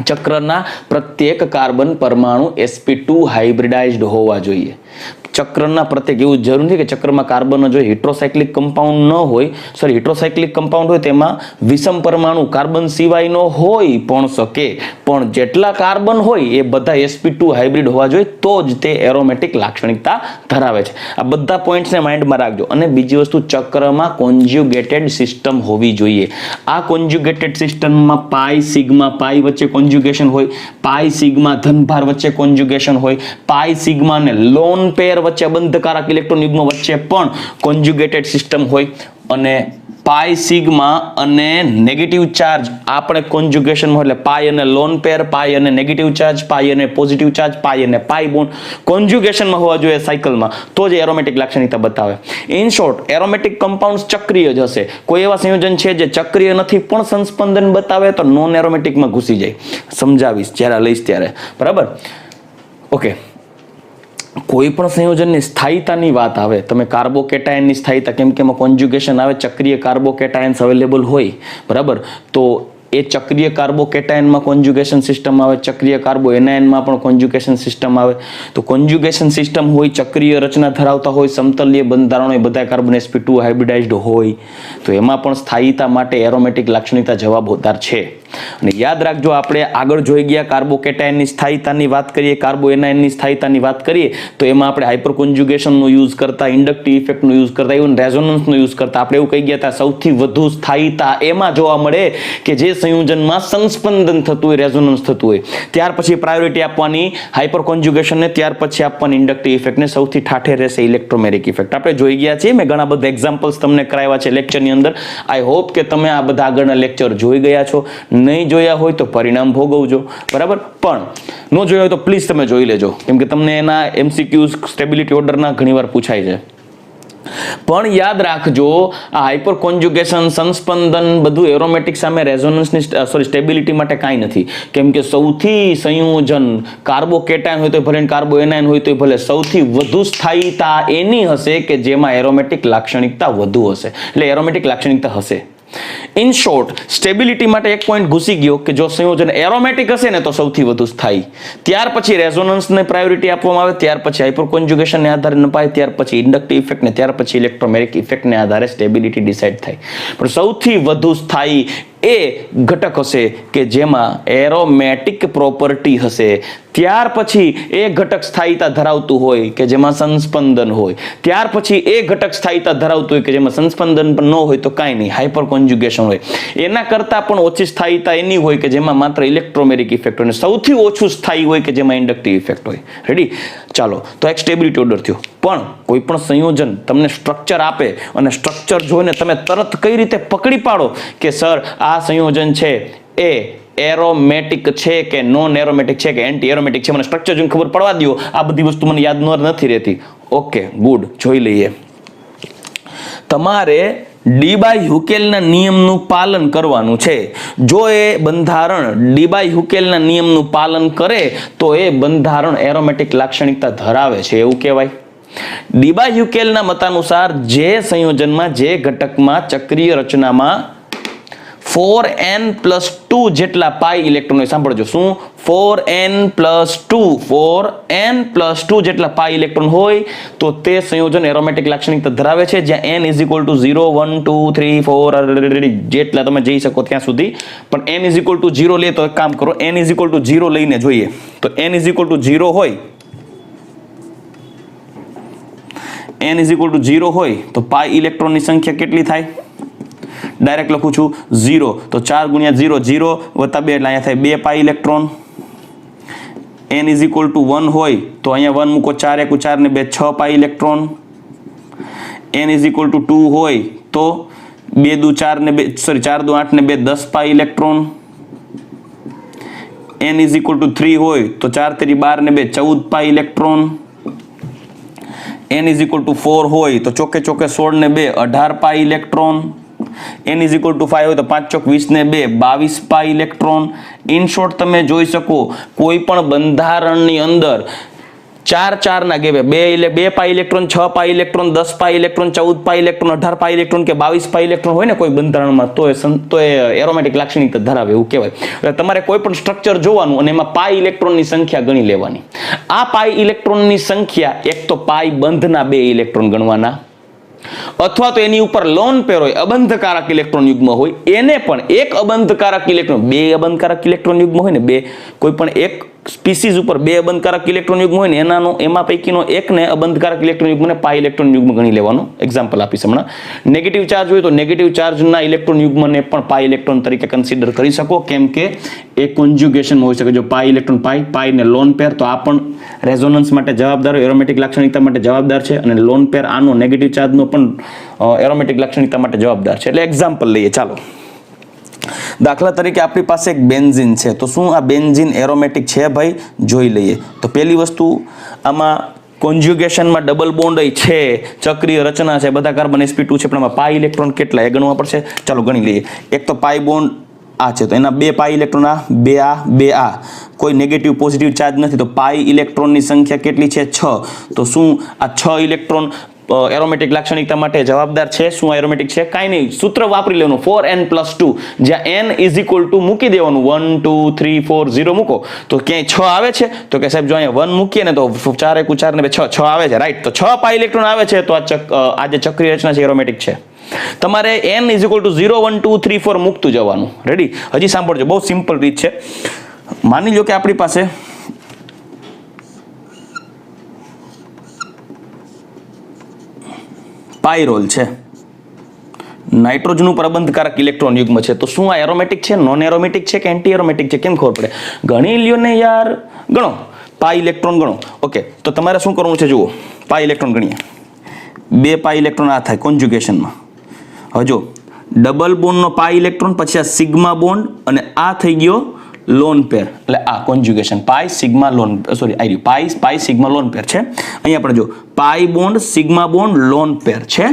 ચક્રના પ્રત્યેક કાર્બન પરમાણુ sp2 હાઇબ્રિડાઇઝ્ડ હોવા જોઈએ. ચક્રના પ્રત્યેક, એવું જરૂર નથી કે ચક્રમાં કાર્બન જ હોય. હિટ્રોસાયક્લિક કમ્પાઉન્ડ ન હોય, હિટ્રોસાયક્લિક કમ્પાઉન્ડ હોય તેમાં વિષમ પરમાણુ કાર્બન સિવાયનો હોય પણ શકે, પણ જેટલા કાર્બન હોય એ બધા sp2 હાઇબ્રિડ હોવા જોઈએ, તો જ તે એરોમેટિક લાક્ષણિકતા ધરાવે છે. આ બધા પોઈન્ટ્સને માઇન્ડમાં રાખજો. અને બીજી વસ્તુ, ચક્રમાં કોન્જ્યુગેટેડ સિસ્ટમ હોવી જોઈએ. આ કોન્જ્યુગેટેડ સિસ્ટમમાં પાઈ સિગ્મા પાઈ વચ્ચે કોન્જ્યુગેશન હોય, પાઈ સિગ્મા ધનભાર વચ્ચે કોન્જ્યુગેશન હોય, પાઈ સિગ્મા ને લોન પેર વચ્ચે, બંધકારક ઇલેક્ટ્રોન યુગ્મ વચ્ચે પણ કોન્જ્યુગેટેડ સિસ્ટમ હોય. અને પાઈ સિગ્મા અને નેગેટિવ ચાર્જ આપણે કોન્જ્યુગેશનમાં, એટલે પાઈ અને લોન પેર, પાઈ અને નેગેટિવ ચાર્જ, પાઈ અને પોઝિટિવ ચાર્જ, પાઈ અને પાઈ બોન્ડ કોન્જ્યુગેશનમાં હોવા જોઈએ સાયકલમાં, તો જ એરોમેટિક લાક્ષણિકતા બતાવે. ઇન શોર્ટ, એરોમેટિક કમ્પાઉન્ડ્સ ચક્રીય જ હશે. કોઈ એવા સંયોજન છે જે ચક્રીય નથી પણ સંસ્પંદન બતાવે તો નોન એરોમેટિકમાં ઘૂસી જાય. સમજાવીશ જ્યારે લઈશ ત્યારે. બરાબર, ઓકે. કોઈ પણ સંયોજનની સ્થાયીતાની વાત આવે, તમે કાર્બોકેટાયનની સ્થાયીતા, કેમ કે એમાં કોન્જ્યુગેશન આવે, ચક્રીય કાર્બોકેટાયન્સ અવેલેબલ હોય. બરાબર, તો એ ચક્રીય કાર્બોકેટાયનમાં કોન્જ્યુગેશન સિસ્ટમ આવે, ચક્રીય કાર્બો એનાયનમાં પણ કોન્જ્યુગેશન સિસ્ટમ આવે. તો કોન્જ્યુગેશન સિસ્ટમ હોય, ચક્રીય રચના ધરાવતા હોય, સમતલીય બંધારણો એ બધા કાર્બન sp2 હાઇબ્રિડાઇઝ્ડ હોય, તો એમાં પણ સ્થાયીતા માટે એરોમેટિક લાક્ષણિકતા જવાબદાર છે. અને યાદ રાખજો, આપણે આગળ જોઈ ગયા કાર્બોકેટાયનની સ્થાયીતાની વાત કરીએ, કાર્બો એનાયનની સ્થાયીતાની વાત કરીએ, તો એમાં આપણે હાઇપર કોન્જ્યુગેશનનો યુઝ કરતા, ઇન્ડક્ટિવ ઇફેક્ટનો યુઝ કરતા, ઇવન રેઝોનન્સનો યુઝ કરતા. આપણે એવું કહી ગયા હતા સૌથી વધુ સ્થાયીતા એમાં જોવા મળે કે જે સંયોજનમાં સંસ્પંદન થતું હોય, રેઝોનન્સ થતું હોય. ત્યાર પછી પ્રાયોરિટી આપવાની હાઇપર કોન્જ્યુગેશનને, ત્યાર પછી આપવાની ઇન્ડક્ટિવ ઇફેક્ટને, સૌથી ઠાઠે રહેશે ઇલેક્ટ્રોમેરિક ઇફેક્ટ. આપણે જોઈ ગયા છીએ, મેં ઘણા બધા એક્ઝામ્પલ્સ તમને કરાવ્યા છે લેક્ચરની અંદર. આઈ હોપ કે તમે આ બધા આગળના લેક્ચર જોઈ ગયા છો. નહીં જોયા હોય તો પરિણામ ભોગવજો, બરાબર. પણ ન જોયા હોય તો પ્લીઝ તમે જોઈ લેજો, કેમ કે તમને એના એમસીક્યુઝ સ્ટેબિલિટી ઓર્ડરના ઘણીવાર પૂછાય છે. પણ યાદ રાખજો, આ હાઇપર કોન્જ્યુગેશન, સંસ્પંદન બધું એરોમેટિક સામે રેઝોનન્સની સ્ટેબિલિટી માટે કાંઈ નથી. કેમ કે સૌથી સંયોજન કાર્બોકેટાયન હોય તો ભલે, કાર્બો એનાયન હોય તો ભલે, સૌથી વધુ સ્થાયીતા એની હશે કે જેમાં એરોમેટિક લાક્ષણિકતા વધુ હશે. એટલે એરોમેટિક લાક્ષણિકતા હશે. ઇન શોર્ટ, સ્ટેબિલિટી માટે એક પોઈન્ટ ઘૂસી ગયો કે જો સંયોજન એરોમેટિક હશે ને તો સૌથી વધુ સ્થાયી, ત્યાર પછી રેઝોનન્સને પ્રાયોરિટી આપવામાં આવે, ત્યાર પછી હાઇપર કોન્જ્યુગેશનને આધારે નપાય, ત્યાર પછી ઇન્ડક્ટિવ ઇફેક્ટને, ત્યાર પછી ઇલેક્ટ્રોમેરિક ઇફેક્ટને આધારે સ્ટેબિલિટી ડિસાઇડ થાય. પણ સૌથી વધુ સ્થાયી એ ઘટક હશે કે જેમાં એરોમેટિક પ્રોપર્ટી હશે. ત્યાર પછી એ ઘટક સ્થાયીતા ધરાવતું હોય કે જેમાં સંસ્પંદન હોય. ત્યાર પછી એ ઘટક સ્થાયીતા ધરાવતું હોય કે જેમાં સંસ્પંદન પણ ન હોય તો કાંઈ નહીં, હાઇપર કોન્જ્યુગેશન હોય. એના કરતાં પણ ઓછી સ્થાયીતા એની હોય કે જેમાં માત્ર ઇલેક્ટ્રોમેરિક ઇફેક્ટ હોય, અને સૌથી ઓછું સ્થાયી હોય કે જેમાં ઇન્ડક્ટિવ ઇફેક્ટ હોય. રેડી? ચાલો, તો એક સ્ટેબિલિટી ઓર્ડર થયો. પણ કોઈ પણ સંયોજન તમને સ્ટ્રક્ચર આપે અને સ્ટ્રક્ચર જોઈને તમે તરત કઈ રીતે પકડી પાડો કે સર આ સંયોજન છે એ એરોમેટિક છે કે નોન એરોમેટિક છે કે એન્ટી એરોમેટિક છે, મને સ્ટ્રક્ચર જોઈને ખબર પડવા દો. આ બધી વસ્તુ મને યાદ નથી રહેતી. ઓકે, ગુડ, જોઈ લઈએ. તમારે ડી બાય હ્યુકેલના નિયમનું પાલન કરવાનું છે. જો એ બંધારણ ડી બાય હ્યુકેલના નિયમનું પાલન કરે તો એ બંધારણ એરોમેટિક લાક્ષણિકતા ધરાવે છે એવું કહેવાય. ડી બાય હ્યુકેલના મતાનુસાર જે સંયોજનમાં, જે ઘટકમાં ચક્રીય રચનામાં 4n+2 જેટલા પાઈ ઇલેક્ટ્રોન હોય, સાંભળજો, શું 4n+2 જેટલા પાઈ ઇલેક્ટ્રોન હોય તો તે સંયોજન એરોમેટિક લાક્ષણિકતા ધરાવે છે. જ્યાં n 0, 1, 2, 3, 4 જેટલા તમે જઈ શકો ત્યાં સુધી. પણ n 0 લે તો એક કામ કરો, n 0 લઈને જોઈએ. તો n 0 હોય, n 0 હોય તો પાઈ ઇલેક્ટ્રોનની સંખ્યા કેટલી થાય? ડાયરેક્ટ લખું છું 0, તો 4 × 0, 0 + 2 એટલે અહીંયા થાય 2 પાઈ ઇલેક્ટ્રોન. n 1 હોય તો અહીંયા 1 મૂકો, 4 × 4 ને 2 6 પાઈ ઇલેક્ટ્રોન. n 2 હોય તો 2 × 4 ને 2 4 × 8 ને 2 10 પાઈ ઇલેક્ટ્રોન. n 3 હોય તો 4 × 12 ને 2 14 પાઈ ઇલેક્ટ્રોન. n 4 હોય તો ચોકે 16 ને 2 18 પાઈ ઇલેક્ટ્રોન. n 5 હોય તો 5 ચોક 20 ને 2 22 પાઈ ઇલેક્ટ્રોન. ઇન શોર્ટ, તમે જોઈ શકો કોઈ પણ બંધારણની અંદર 4 ના ગેવે 2 પાઈ ઇલેક્ટ્રોન, 6 પાઈ ઇલેક્ટ્રોન, 10 પાઈ ઇલેક્ટ્રોન, 14 પાઈ ઇલેક્ટ્રોન, 18 પાઈ ઇલેક્ટ્રોન કે 22 પાઈ ઇલેક્ટ્રોન હોય ને કોઈ બંધારણમાં, તો એ એરોમેટિક લાક્ષણિકતા ધરાવે એવું કહેવાય. એટલે તમારે કોઈ પણ સ્ટ્રક્ચર જોવાનું અને એમાં પાઈ ઇલેક્ટ્રોનની સંખ્યા ગણી લેવાની. આ પાઈ ઇલેક્ટ્રોનની સંખ્યા, એક તો પાઈ બંધના 2 ઇલેક્ટ્રોન ગણવાના, અથવા તો એની ઉપર લોન પેર હોય, અબંધકારક ઇલેક્ટ્રોન યુગ્મ હોય, એને પણ એક અબંધકારક ઇલેક્ટ્રોન, 2 અબંધકારક ઇલેક્ટ્રોન યુગ્મ હોય ને, કોઈ પણ એક સ્પીસીઝ ઉપર 2 અબંધકારક ઇલેક્ટ્રોન યુગ્મ હોય ને, એમાં પૈકીનો એકને અબંધકારક ઇલેક્ટ્રોન યુગ્મને પાઈ ઇલેક્ટ્રોન યુગ્મ ગણી લેવાનું. એક્ઝામ્પલ આપીશ હમણાં. નેગેટિવ ચાર્જ હોય તો નેગેટિવ ચાર્જના ઇલેક્ટ્રોન યુગ્મને પણ પાઈ ઇલેક્ટ્રોન તરીકે કન્સિડર કરી શકો, કેમ કે એ કોન્જ્યુગેશન હોઈ શકે. જો પાઈ ઇલેક્ટ્રોન પાઈ ને લોન પેર, તો આ પણ રેઝોનન્સ માટે જવાબદાર, એરોમેટિક લાક્ષણિકતા માટે જવાબદાર છે, અને લોન પેર આનો નેગેટિવ ચાર્જનો પણ એરોમેટિક લાક્ષણિકતા માટે જવાબદાર છે. એટલે એક્ઝામ્પલ લઈએ, ચાલો. દાખલા તરીકે આપણી પાસે એક બેન્ઝીન છે, તો શું આ બેન્ઝીન એરોમેટિક છે ભાઈ? જોઈ લઈએ. તો પહેલી વસ્તુ, આમાં કોન્જ્યુગેશનમાં ડબલ બોન્ડ છે, ચક્રીય રચના છે, બધા કાર્બન sp2 છે, પણ આમાં પાઈ ઇલેક્ટ્રોન કેટલા એ ગણવા પડશે. ચાલો ગણી લઈએ. એક તો પાઈ બોન્ડ આ છે, તો એના 2 પાઈ ઇલેક્ટ્રોન, આ 2 આ કોઈ નેગેટિવ પોઝિટિવ ચાર્જ નથી, તો પાઈ ઇલેક્ટ્રોનની સંખ્યા કેટલી છે? 6. તો શું આ 6 ઇલેક્ટ્રોન એરોમેટિક લાક્ષણિકતા માટે જવાબદાર છે? શું એરોમેટિક છે? કાંઈ નહીં, સૂત્ર વાપરી લેવાનું, 4n+2, જ્યાં n મૂકી દેવાનું, 1 2 3 4 0 મૂકો તો ક્યાંય 6 આવે છે? તો કે સાહેબ જો અહીંયા 1 મૂકીએ ને તો 4 × 4 ને 2 6 આવે છે, રાઈટ. તો 6 પાઈ ઇલેક્ટ્રોન આવે છે, તો આ જે ચક્રીય રચના છે એરોમેટિક છે. તમારે n ઇઝ ઇક્વલ ટુ 0 1 2 3 4 મૂકતું જવાનું. રેડી? હજી સાંભળજો, બહુ સિમ્પલ રીત છે. માની લો કે આપણી પાસે પાયરોલ છે, નાઇટ્રોજનનું પ્રબંધકારક ઇલેક્ટ્રોન યુગ્મ છે. તો શું આ એરોમેટિક છે, નોન એરોમેટિક છે કે એન્ટી એરોમેટિક છે? કેમ ખબર પડે? ગણી લ્યો ને યાર, ગણો. પાઈ ઇલેક્ટ્રોન ગણો. ઓકે, તો તમારે શું કરવાનું છે? જુઓ, પાઈ ઇલેક્ટ્રોન ગણીએ. 2 પાઈ ઇલેક્ટ્રોન આ થાય કોન્જ્યુગેશનમાં. હવે જો ડબલ બોન્ડનો પાઈ ઇલેક્ટ્રોન, પછી આ સિગ્મા બોન્ડ, અને આ થઈ ગયો લોન પેર. એટલે આ કોન્જ્યુગેશન પાઈ સિગ્મા લોન, સોરી આ રહ્યું પાઈ સિગ્મા લોન પેર છે. અહીંયા આપણે જો pi bond sigma bond lone pair છે.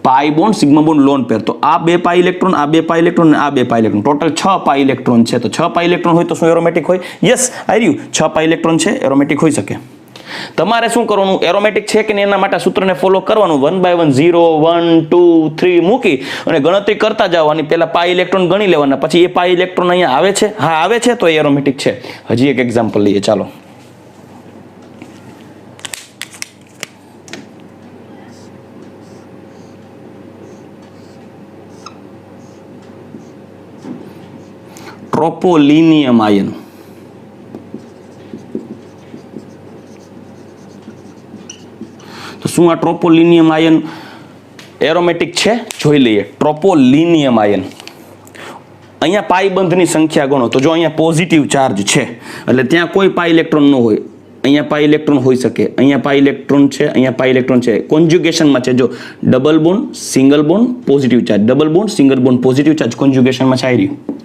Pi bond sigma bond lone pair. તો આ 2 પાઈ ઇલેક્ટ્રોન, આ 2 પાઈ ઇલેક્ટ્રોન, અને આ 2 પાઈ ઇલેક્ટ્રોન, ટોટલ 6 પાઈ ઇલેક્ટ્રોન છે. તો 6 પાઈ ઇલેક્ટ્રોન હોય તો શું એરોમેટિક હોય? યસ, આ રહ્યું 6 પાઈ ઇલેક્ટ્રોન છે, એરોમેટિક હોઈ શકે. તમારે શું કરવાનું? એરોમેટિક છે કે નહીં એના માટે સૂત્રને ફોલો કરવાનું. 1 બાય 1 0 1 2 3 મૂકી અને ગણતરી કરતા જવાની. પહેલા પાઈ ઇલેક્ટ્રોન ગણી લેવાના, પછી એ પાઈ ઇલેક્ટ્રોન અહીંયા આવે છે, હા આવે છે, તો એ એરોમેટિક છે. હજી એક એક્ઝામ્પલ લઈએ, ચાલો. ટ્રોપોલિનિયમ આયન. તો શું આ ટ્રોપોલિનિયમ આયન એરોમેટિક છે? જોઈ લઈએ. ટ્રોપોલિનિયમ આયન, અહીંયા પાઈ બંધની સંખ્યા ગણો. તો જો અહીંયા પોઝિટિવ ચાર્જ છે, એટલે ત્યાં કોઈ પાઈ ઇલેક્ટ્રોન ન હોય. અહીંયા પાઈ ઇલેક્ટ્રોન હોઈ શકે, અહીંયા પાઈ ઇલેક્ટ્રોન છે, અહીંયા પાઈ ઇલેક્ટ્રોન છે. કોન્જ્યુગેશનમાં છે, જો double bond single bond positive charge, double bond single bond positive charge કોન્જ્યુગેશનમાં છે. આવી રહ્યું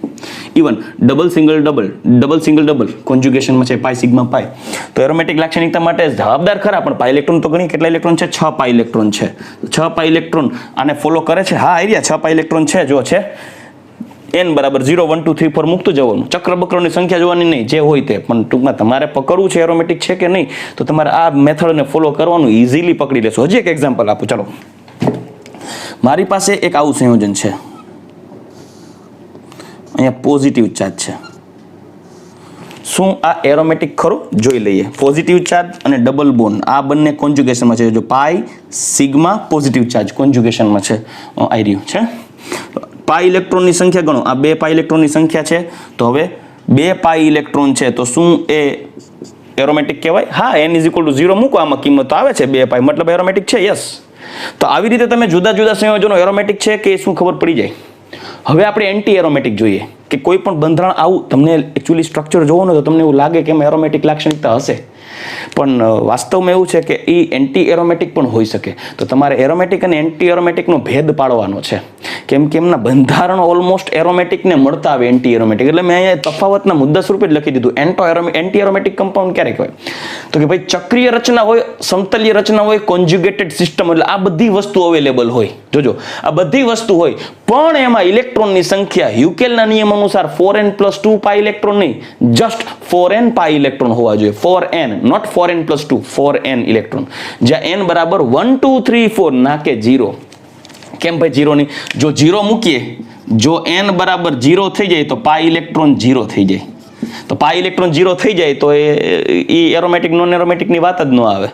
even double single double, double single double કોન્જ્યુગેશનમાં છે, પાઈ સિગ્મા પાઈ. તો એરોમેટિક લાક્ષણિકતા માટે જવાબદાર ખરા, પણ પાઈ ઇલેક્ટ્રોન તો ગણી કેટલા ઇલેક્ટ્રોન છે? 6 પાઈ ઇલેક્ટ્રોન છે. 6 પાઈ ઇલેક્ટ્રોન આને ફોલો કરે છે. હા આઈડિયા 6 પાઈ ઇલેક્ટ્રોન છે. જો છે n બરાબર 0 1 2 3 4 મૂકતું જવાનું. ચક્ર બક્રની સંખ્યા જોવાની નહીં, જે હોય તે. પણ ટૂંકમાં તમારે પકડવું છે એરોમેટિક છે કે નહીં, તો તમારે આ મેથડને ફોલો કરવાનું, ઇઝીલી પકડી લેશો. હજી એક એક્ઝામ્પલ આપું, ચાલો. મારી પાસે એક આવું સંયોજન છે, અહીંયા પોઝિટિવ ચાર્જ છે. શું આ એરોમેટિક ખરું? જોઈ લઈએ. પોઝિટિવ ચાર્જ અને ડબલ બોન્ડ આ બંને કોન્જ્યુગેશનમાં છે. જો પાઈ સિગ્મા પોઝિટિવ ચાર્જ કોન્જ્યુગેશનમાં છે. આવી રહ્યું છે. પાઈ ઇલેક્ટ્રોનની સંખ્યા ગણો. આ 2 પાઈ ઇલેક્ટ્રોનની સંખ્યા છે. તો હવે 2 પાઈ ઇલેક્ટ્રોન છે, તો શું એ એરોમેટિક કહેવાય? હા, n ઇઝ ઇક્વલ ટુ 0 મૂકો, આમાં કિંમત આવે છે 2 પાઈ, મતલબ એરોમેટિક છે. યસ. તો આવી રીતે તમે જુદા જુદા સંયોજનો એરોમેટિક છે કે શું ખબર પડી જાય. હવે આપણે એન્ટી એરોમેટિક જોઈએ કે કોઈ પણ બંધારણ આવું તમને એકચ્યુઅલી સ્ટ્રક્ચર જોવાનું તો તમને એવું લાગે કે એમાં એરોમેટિક લાક્ષણિકતા હશે, પણ વાસ્તવમાં એવું છે કે એ એન્ટી એરોમેટિક પણ હોઈ શકે. તો તમારે એરોમેટિક અને એન્ટી એરોમેટિકનો ભેદ પાડવાનો છે, કેમ કે એમના બંધારણ ઓલમોસ્ટ એરોમેટિકને મળતા આવે એન્ટી એરોમેટિક. એટલે મેં અહીંયા તફાવતના મુદ્દા સ્વરૂપે જ લખી દીધું. એન્ટી એરોમેટિક કમ્પાઉન્ડ ક્યારે કહેવાય? તો કે ભાઈ ચક્રીય રચના હોય, સમતલીય રચના હોય, કોન્જ્યુગેટેડ સિસ્ટમ, એટલે આ બધી વસ્તુ અવેલેબલ હોય. જોજો, આ બધી વસ્તુ હોય, પણ એમાં ઇલેક્ટ્રોનની સંખ્યા હ્યુકેલના નિયમ અનુસાર 4n + 2 પાઈ ઇલેક્ટ્રોન નહીં, જસ્ટ 4n પાઈ ઇલેક્ટ્રોન હોવા જોઈએ. 4n, not 4n + 2, 4n electron, જ્યાં n બરાબર 1 2 3 4 ના કે 0. કેમ ભાઈ 0 નહીં? જો 0 મૂકીએ, જો n બરાબર 0 થઈ જાય તો પાઈ ઇલેક્ટ્રોન 0 થઈ જાય. તો પાઈ ઇલેક્ટ્રોન 0 થઈ જાય તો એ એરોમેટિક નોન એરોમેટિકની વાત જ ન આવે.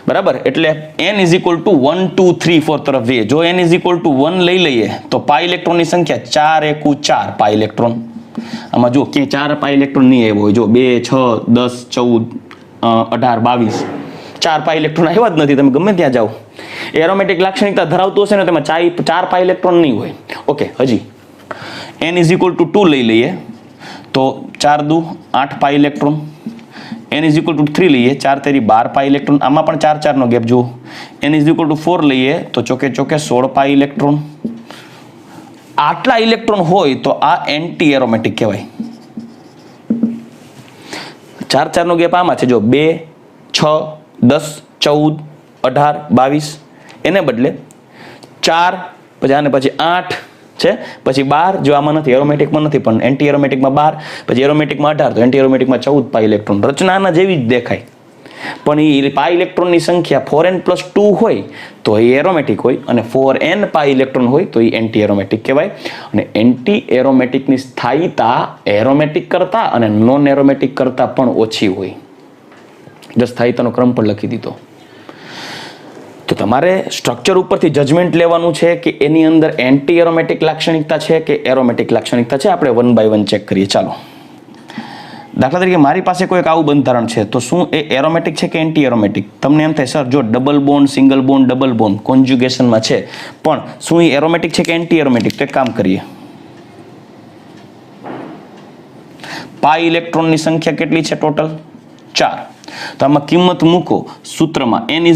બરાબર? એટલે n ઇઝ ઇક્વલ ટુ 1 2 3 4 તરફ જઈએ. જો n ઇઝ ઇક્વલ ટુ 1 લઈ લઈએ તો પાઈ ઇલેક્ટ્રોનની સંખ્યા 4 એકુ 4 પાઈ ઇલેક્ટ્રોન. આમાં જો કે 4 પાઈ ઇલેક્ટ્રોન નહીં આવ્યો હોય. જો 2 6 10 14 18 22 4 પાઈ ઇલેક્ટ્રોન આવ્યા જ નથી. તમે ગમે ત્યાં જાઓ, એરોમેટિક લાક્ષણિકતા ધરાવતું હશે ને તેમાં 4 પાઈ ઇલેક્ટ્રોન નહીં હોય. ઓકે, હજી n ઇઝ ઇક્વલ ટુ 2 લઈ લઈએ તો 4 દુ 8 pi electron. n is equal to 3 લઈએ, 4 તેરી 12 પાઈ ઇલેક્ટ્રોન. આમાં પણ 4 4 નો ગેપ જુઓ. n ઇઝ ઇક્વલ ટુ 4 લઈએ તો ચોકે ચોકે 16 પાઈ ઇલેક્ટ્રોન. આટલા ઇલેક્ટ્રોન હોય તો આ એન્ટી એરોમેટિક કહેવાય. 4 4 નો ગેપ આમાં છે. જો 2 6 10 14 18 22, એને બદલે 4 પછી આને પછી 8 છે, પછી 12. જો આમાં નથી, એરોમેટિકમાં નથી, પણ એન્ટી એરોમેટિકમાં 12, પછી એરોમેટિકમાં 18, તો એન્ટી એરોમેટિકમાં 14 પાઈ ઇલેક્ટ્રોન. રચનાના જેવી જ દેખાય, પણ એ પાઈ ઇલેક્ટ્રોનની સંખ્યા 4n + 2 હોય તો એ એરોમેટિક હોય, અને 4n પાઈ ઇલેક્ટ્રોન હોય તો એ એન્ટી એરોમેટિક કહેવાય. અને એન્ટી એરોમેટિકની સ્થાયીતા એરોમેટિક કરતા અને નોન એરોમેટિક કરતા પણ ઓછી હોય. જો સ્થાયીતાનો ક્રમ પણ લખી દીધો. તો તમારે સ્ટ્રક્ચર ઉપરથી જજમેન્ટ લેવાનું છે કે એની અંદર એન્ટી એરોમેટિક લાક્ષણિકતા છે કે એરોમેટિક લાક્ષણિકતા છે. આપણે 1 by 1 ચેક કરીએ. ચાલો, દાખલા તરીકે મારી પાસે કોઈક આવું બંધારણ છે, તો શું એ એરોમેટિક છે કે એન્ટી એરોમેટિક? તમને એમ થાય સર જો double bond, single bond, double bond કોન્જ્યુગેશનમાં છે, પણ શું એ એરોમેટિક છે કે એન્ટી એરોમેટિક? તો એક કામ કરીએ, પાઈ ઇલેક્ટ્રોનની સંખ્યા કેટલી છે ટોટલ? 4. તો આમાં કિંમત મૂકો સૂત્રમાં, n =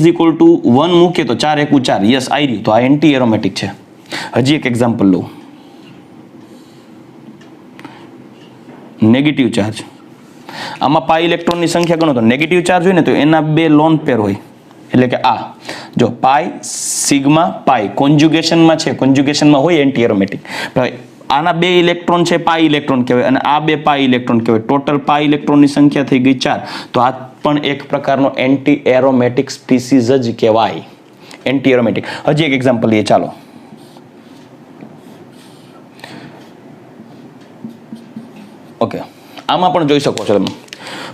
1 મૂકીએ તો 4 × 4. યસ, આવી રહ્યું. તો આ એન્ટી એરોમેટિક છે. હજી એક એક્ઝામ્પલ લઉં. નેગેટિવ ચાર્જ, આમાં પાઈ ઇલેક્ટ્રોનની સંખ્યા ગણો તો નેગેટિવ ચાર્જ હોય ને તો એના 2 લોન પેર હોય. એટલે કે આ જો પાઈ, સિગ્મા, પાઈ કોન્જ્યુગેશનમાં છે, કોન્જ્યુગેશનમાં હોય એન્ટી એરોમેટિક. આના 2 ઇલેક્ટ્રોન છે, પાઈ ઇલેક્ટ્રોન કહેવાય, અને આ 2 પાઈ ઇલેક્ટ્રોન કહેવાય. ટોટલ પાઈ ઇલેક્ટ્રોનની સંખ્યા થઈ ગઈ 4. તો આ પણ એક પ્રકારનો એન્ટી એરોમેટિક સ્પીસીઝ જ કહેવાય, એન્ટી એરોમેટિક. હજી એક એક્ઝામ્પલ લઈએ. ચાલો, ઓકે, આમાં પણ જોઈ શકો છો તમે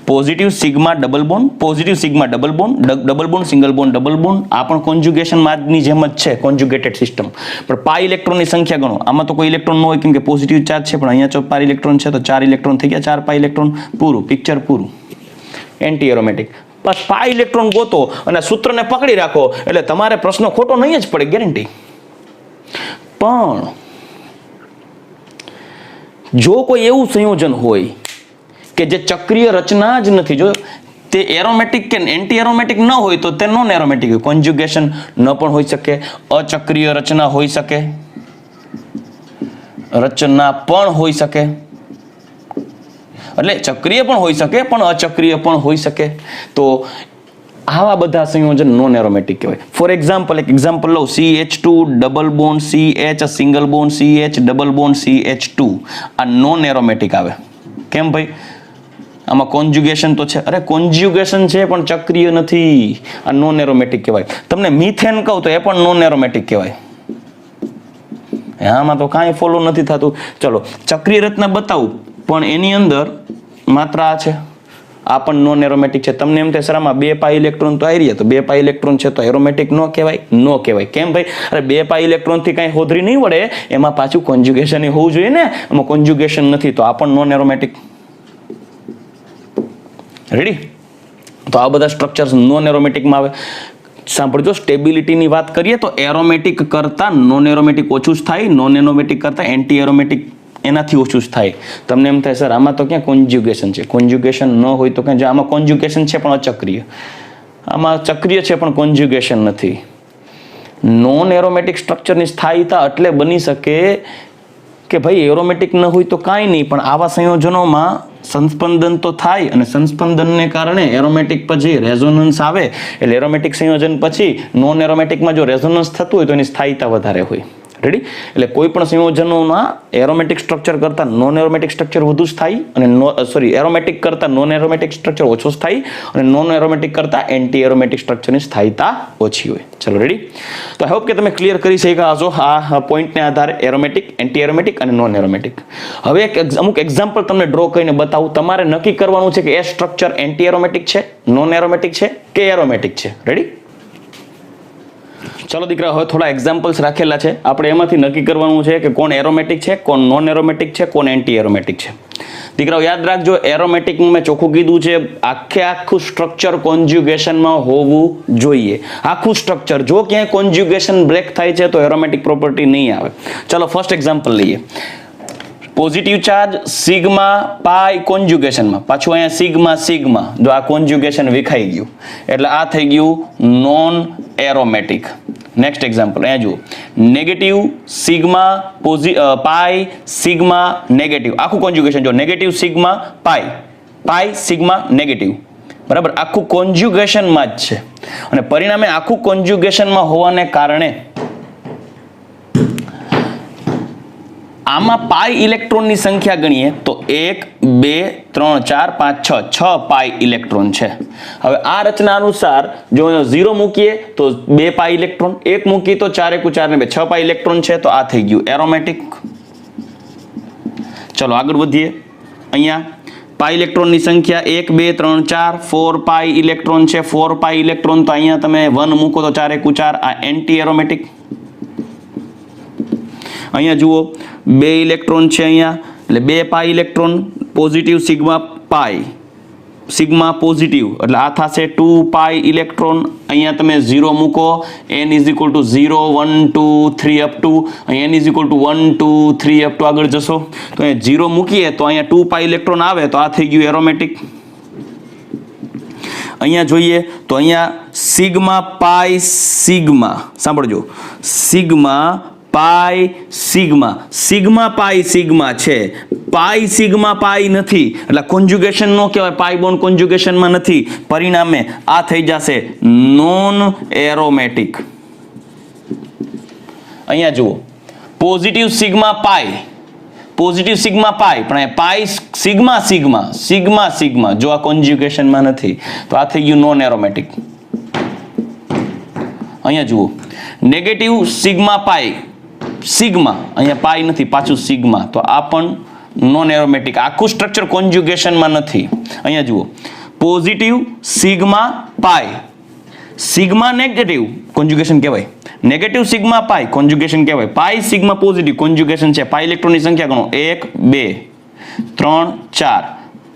positive sigma double bond, positive sigma double bond, double bond, single bond, double bond. આ પણ કોન્જ્યુગેશન માની જેમ જ છે, કોન્જ્યુગેટેડ સિસ્ટમ. પણ પાઈ ઇલેક્ટ્રોનની સંખ્યા ગણો, આમાં તો કોઈ ઇલેક્ટ્રોન ન હોય કેમ કે પોઝિટિવ ચાર્જ છે, પણ અહીંયા જો પાઈ ઇલેક્ટ્રોન છે તો 4 ઇલેક્ટ્રોન થઈ ગયા, 4 પાઈ ઇલેક્ટ્રોન. પૂરું પિક્ચર, પૂરું. Anti aromatic. બસ પાઈ ઇલેક્ટ્રોન ગોતો અને સૂત્રને પકડી રાખો એટલે તમારે પ્રશ્ન ખોટો નહીં જ પડે, ગેરંટી. પણ જો કોઈ એવું સંયોજન હોય કે જે ચક્રીય રચના જ નથી, જો તે એરોમેટિક કે એન્ટી એરોમેટિક ન હોય તો તે નોન એરોમેટિક હોય. કોન્જ્યુગેશન ન પણ હોઈ શકે, અચક્રીય રચના હોઈ શકે, રચના પણ હોઈ શકે, એટલે ચક્રીય પણ હોઈ શકે પણ અચક્રીય પણ હોઈ શકે. તો આવા બધા સંયોજન નોન એરોમેટિક કહેવાય. ફોર એક્ઝામ્પલ, એક એક્ઝામ્પલ લઉં, CH2 double bond CH, single bond CH, double bond CH2. આ નોન એરોમેટિક આવે. કેમ ભાઈ? આમાં કોન્જ્યુગેશન તો છે. અરે કોન્જ્યુગેશન છે પણ ચક્રીય નથી, આ નોન એરોમેટિક કહેવાય. તમને મિથેન કહું તો એ પણ નોન એરોમેટિક કહેવાય. આમાં તો કાંઈ ફોલો નથી થતું. ચલો, ચક્રીય રચના બતાવું પણ એની અંદર માત્ર આ છે, આ પણ નોન એરોમેટિક છે. તમને એમ થાય સર આમાં 2 પાઈ ઇલેક્ટ્રોન તો આવી રહ્યા, તો 2 પાઈ ઇલેક્ટ્રોન છે તો એરોમેટિક ન કહેવાય? ન કહેવાય. કેમ ભાઈ? અરે 2 પાઈ ઇલેક્ટ્રોન થી કઈ હોદરી નહીં વળે, એમાં પાછું કોન્જ્યુગેશન હોવું જોઈએ ને. એમાં કોન્જ્યુગેશન નથી તો આ પણ નોન એરોમેટિક. રેડી? તો આ બધા સ્ટ્રક્ચર્સ નોન એરોમેટિકમાં આવે. સાંભળજો, સ્ટેબિલિટીની વાત કરીએ તો એરોમેટિક કરતા નોન એરોમેટિક ઓછું જ થાય, નોન એરોમેટિક કરતા એન્ટી એરોમેટિક એનાથી ઓછું જ થાય. તમને એમ થાય સર આમાં તો ક્યાં કોન્જ્યુગેશન છે? કોન્જ્યુગેશન ન હોય તો ક્યાં? આમાં કોન્જ્યુગેશન છે પણ અચક્રીય, આમાં ચક્રીય છે પણ કોન્જ્યુગેશન નથી. નોન એરોમેટિક સ્ટ્રક્ચરની સ્થાયીતા એટલે બની શકે કે ભાઈ એરોમેટિક ન હોય તો કાંઈ નહીં, પણ આવા સંયોજનોમાં સંસ્પંદન તો થાય, અને સંસ્પંદનને કારણે એરોમેટિક પછી રેઝોનન્સ આવે. એટલે એરોમેટિક સંયોજન પછી નોન એરોમેટિકમાં જો રેઝોનન્સ થતું હોય તો એની સ્થાયીતા વધારે હોય. રેડી? એટલે કોઈ પણ સંયોજનોમાં એરોમેટિક સ્ટ્રક્ચર કરતા નોન એરોમેટિક સ્ટ્રક્ચર વધુ સ્થાયી, અને એરોમેટિક કરતા નોન એરોમેટિક સ્ટ્રક્ચર ઓછો સ્થાયી, અને નોન એરોમેટિક કરતા એન્ટી એરોમેટિક સ્ટ્રક્ચરની સ્થાયીતા ઓછી હોય. ચલો, રેડી? તો આઈ હોપ કે તમે ક્લિયર કરી શક્યા હશો આ પોઈન્ટને આધારે એરોમેટિક, એન્ટી એરોમેટિક અને નોન એરોમેટિક. હવે અમુક એક્ઝામ્પલ તમને ડ્રો કરીને બતાવું. તમારે નક્કી કરવાનું છે કે એ સ્ટ્રક્ચર એન્ટી એરોમેટિક છે, નોન એરોમેટિક છે કે એરોમેટિક છે. રેડી? ચલો દીકરા, હવે થોડા એક્ઝામ્પલ્સ રાખેલા છે. આપણે એમાંથી નક્કી કરવાનું છે કે કોણ એરોમેટિક છે, કોણ નોન એરોમેટિક છે, કોણ એન્ટી એરોમેટિક છે. દીકરાઓ યાદ રાખજો, એરોમેટિકમાં મેં ચોખ્ખું કીધું છે આખું સ્ટ્રક્ચર કોન્જ્યુગેશનમાં હોવું જોઈએ. આખું સ્ટ્રક્ચર. જો ક્યાંય કોન્જ્યુગેશન બ્રેક થાય છે તો એરોમેટિક પ્રોપર્ટી નહીં આવે. ચલો ફર્સ્ટ એક્ઝામ્પલ લઈએ. પોઝિટિવ ચાર્જ સિગ્મા પાઈ કોન્જ્યુગેશનમાં, પાછું અહીંયા સિગ્મા સિગ્મા, જો આ કોન્જ્યુગેશન વિખાઈ ગયું એટલે આ થઈ ગયું નોન એરોમેટિક. નેક્સ્ટ એક્ઝામ્પલ અહીંયા જુઓ, નેગેટિવ સિગ્મા પાઈ સિગ્મા નેગેટિવ, આખું કોન્જ્યુગેશન જો નેગેટિવ સિગ્મા પાઈ, પાઈ સિગ્મા નેગેટિવ, બરાબર? આખું કોન્જ્યુગેશનમાં જ છે, અને પરિણામે આખું કોન્જ્યુગેશનમાં હોવાને કારણે આમાં પાઈ ઇલેક્ટ્રોનની સંખ્યા ગણીએ તો 1 2 3 4 5 6 પાઈ ઇલેક્ટ્રોન છે. હવે આ રચના અનુસાર જો 0 મૂકીએ તો 2 પાઈ ઇલેક્ટ્રોન, 1 મૂકીએ તો 4 × 4 ને 6 પાઈ ઇલેક્ટ્રોન છે, તો આ થઈ ગયું એરોમેટિક. ચલો આગળ વધીએ. અહીંયા પાઈ ઇલેક્ટ્રોનની સંખ્યા 1 2 3 4 4 પાઈ ઇલેક્ટ્રોન છે 4 પાઈ ઇલેક્ટ્રોન તો અહીંયા તમે 1 મૂકો તો 4 × 4 આ એન્ટી એરોમેટિક અહીંયા જુઓ 2 ઇલેક્ટ્રોન છે અહીંયા એટલે 2 પાઈ ઇલેક્ટ્રોન પોઝિટિવ સિગ્મા પાઈ સિગ્મા પોઝિટિવ એટલે આ થશે 2 પાઈ ઇલેક્ટ્રોન અહીંયા તમે 0 મૂકો n = 0 1 2 3 up to n = 1 2 3 up to આગળ જશો તો અહીંયા 0 મૂકીએ તો અહીંયા 2 પાઈ ઇલેક્ટ્રોન આવે તો આ થઈ ગયું એરોમેટિક અહીંયા જોઈએ તો અહીંયા સિગ્મા પાઈ સિગ્મા સાંભળજો સિગ્મા પાઈ સિગ્મા પાઈ સિગ્મા છે પાઈ સિગ્મા પાઈ નથી એટલે કોન્જ્યુગેશન નો કહેવાય પાઈ બોન્ડ કોન્જ્યુગેશન માં નથી પરિણામે આ થઈ જશે નોન એરોમેટિક અહીંયા જુઓ પોઝિટિવ સિગ્મા પાઈ પણ પાઈ સિગ્મા જો આ કોન્જ્યુગેશન માં નથી તો આ થઈ ગયું નોન એરોમેટિક અહીંયા જુઓ નેગેટિવ સિગ્મા પાઈ અહીંયા પાઈ નથી પાછું સિગ્મા તો આ પણ નોન એરોમેટિક આખું સ્ટ્રક્ચર કોન્જ્યુગેશન માં નથી અહીંયા જુઓ પોઝિટિવ સિગ્મા નેગેટિવ કોન્જ્યુગેશન કહેવાય નેગેટિવ સિગ્મા પાઈ કોન્જ્યુગેશન કહેવાય પાઈ સિગ્મા પોઝિટિવ કોન્જ્યુગેશન છે પાઈ ઇલેક્ટ્રોનની સંખ્યા ગણો 1 2 3 4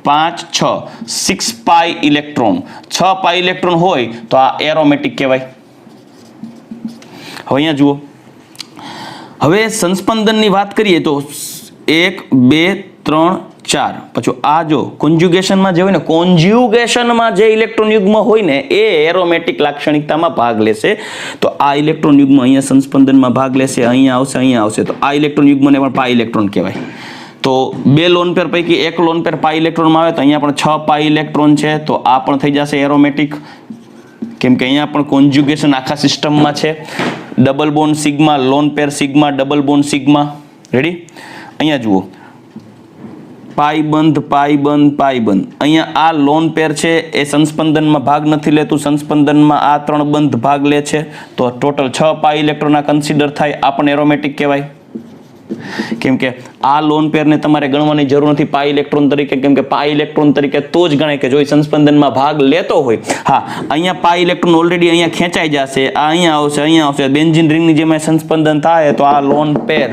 5 6 6 પાઈ ઇલેક્ટ્રોન 6 પાઈ ઇલેક્ટ્રોન હોય તો આ એરોમેટિક કહેવાય હવે અહીંયા જુઓ હવે સંસ્પંદનની વાત કરીએ તો 1 2 3 4 પછી આ જો કોન્જ્યુગેશનમાં જે હોય ને કોન્જ્યુગેશનમાં જે ઇલેક્ટ્રોન યુગ્મ હોય ને એ એરોમેટિક લાક્ષણિકતામાં ભાગ લેશે તો આ ઇલેક્ટ્રોન યુગ્મ અહીંયા સંસ્પંદનમાં ભાગ લેશે અહીંયા આવશે તો આ ઇલેક્ટ્રોન યુગ્મને પણ પાઈ ઇલેક્ટ્રોન કહેવાય તો 2 લોન પેર પૈકી એક લોન પેર પાઈ ઇલેક્ટ્રોનમાં આવે તો અહીંયા પણ 6 પાઈ ઇલેક્ટ્રોન છે તો આ પણ થઈ જશે એરોમેટિક કેમ કે અહીંયા પણ કોન્જ્યુગેશન આખા સિસ્ટમમાં છે double bond sigma lone pair sigma double bond sigma ready અહીંયા જુઓ પાઈ બંધ અહીંયા આ લોન પેર છે એ સંસ્પંદનમાં ભાગ નથી લેતું સંસ્પંદનમાં આ 3 બંધ ભાગ લે છે તો ટોટલ 6 પાઈ ઇલેક્ટ્રોન કન્સિડર થાય આ પણ એરોમેટિક કહેવાય કેમ કે આ લોન પેરને તમારે ગણવાની જરૂર નથી પાઈ ઇલેક્ટ્રોન તરીકે કેમ કે પાઈ ઇલેક્ટ્રોન તરીકે તો જ ગણાય કે જો સંસ્પંદનમાં ભાગ લેતો હોય હા અહીંયા પાઈ ઇલેક્ટ્રોન ઓલરેડી અહીંયા ખેંચાઈ જશે આ અહીંયા આવશે બેન્ઝીન રિંગની જેમ સંસ્પંદન થાય તો આ લોન પેર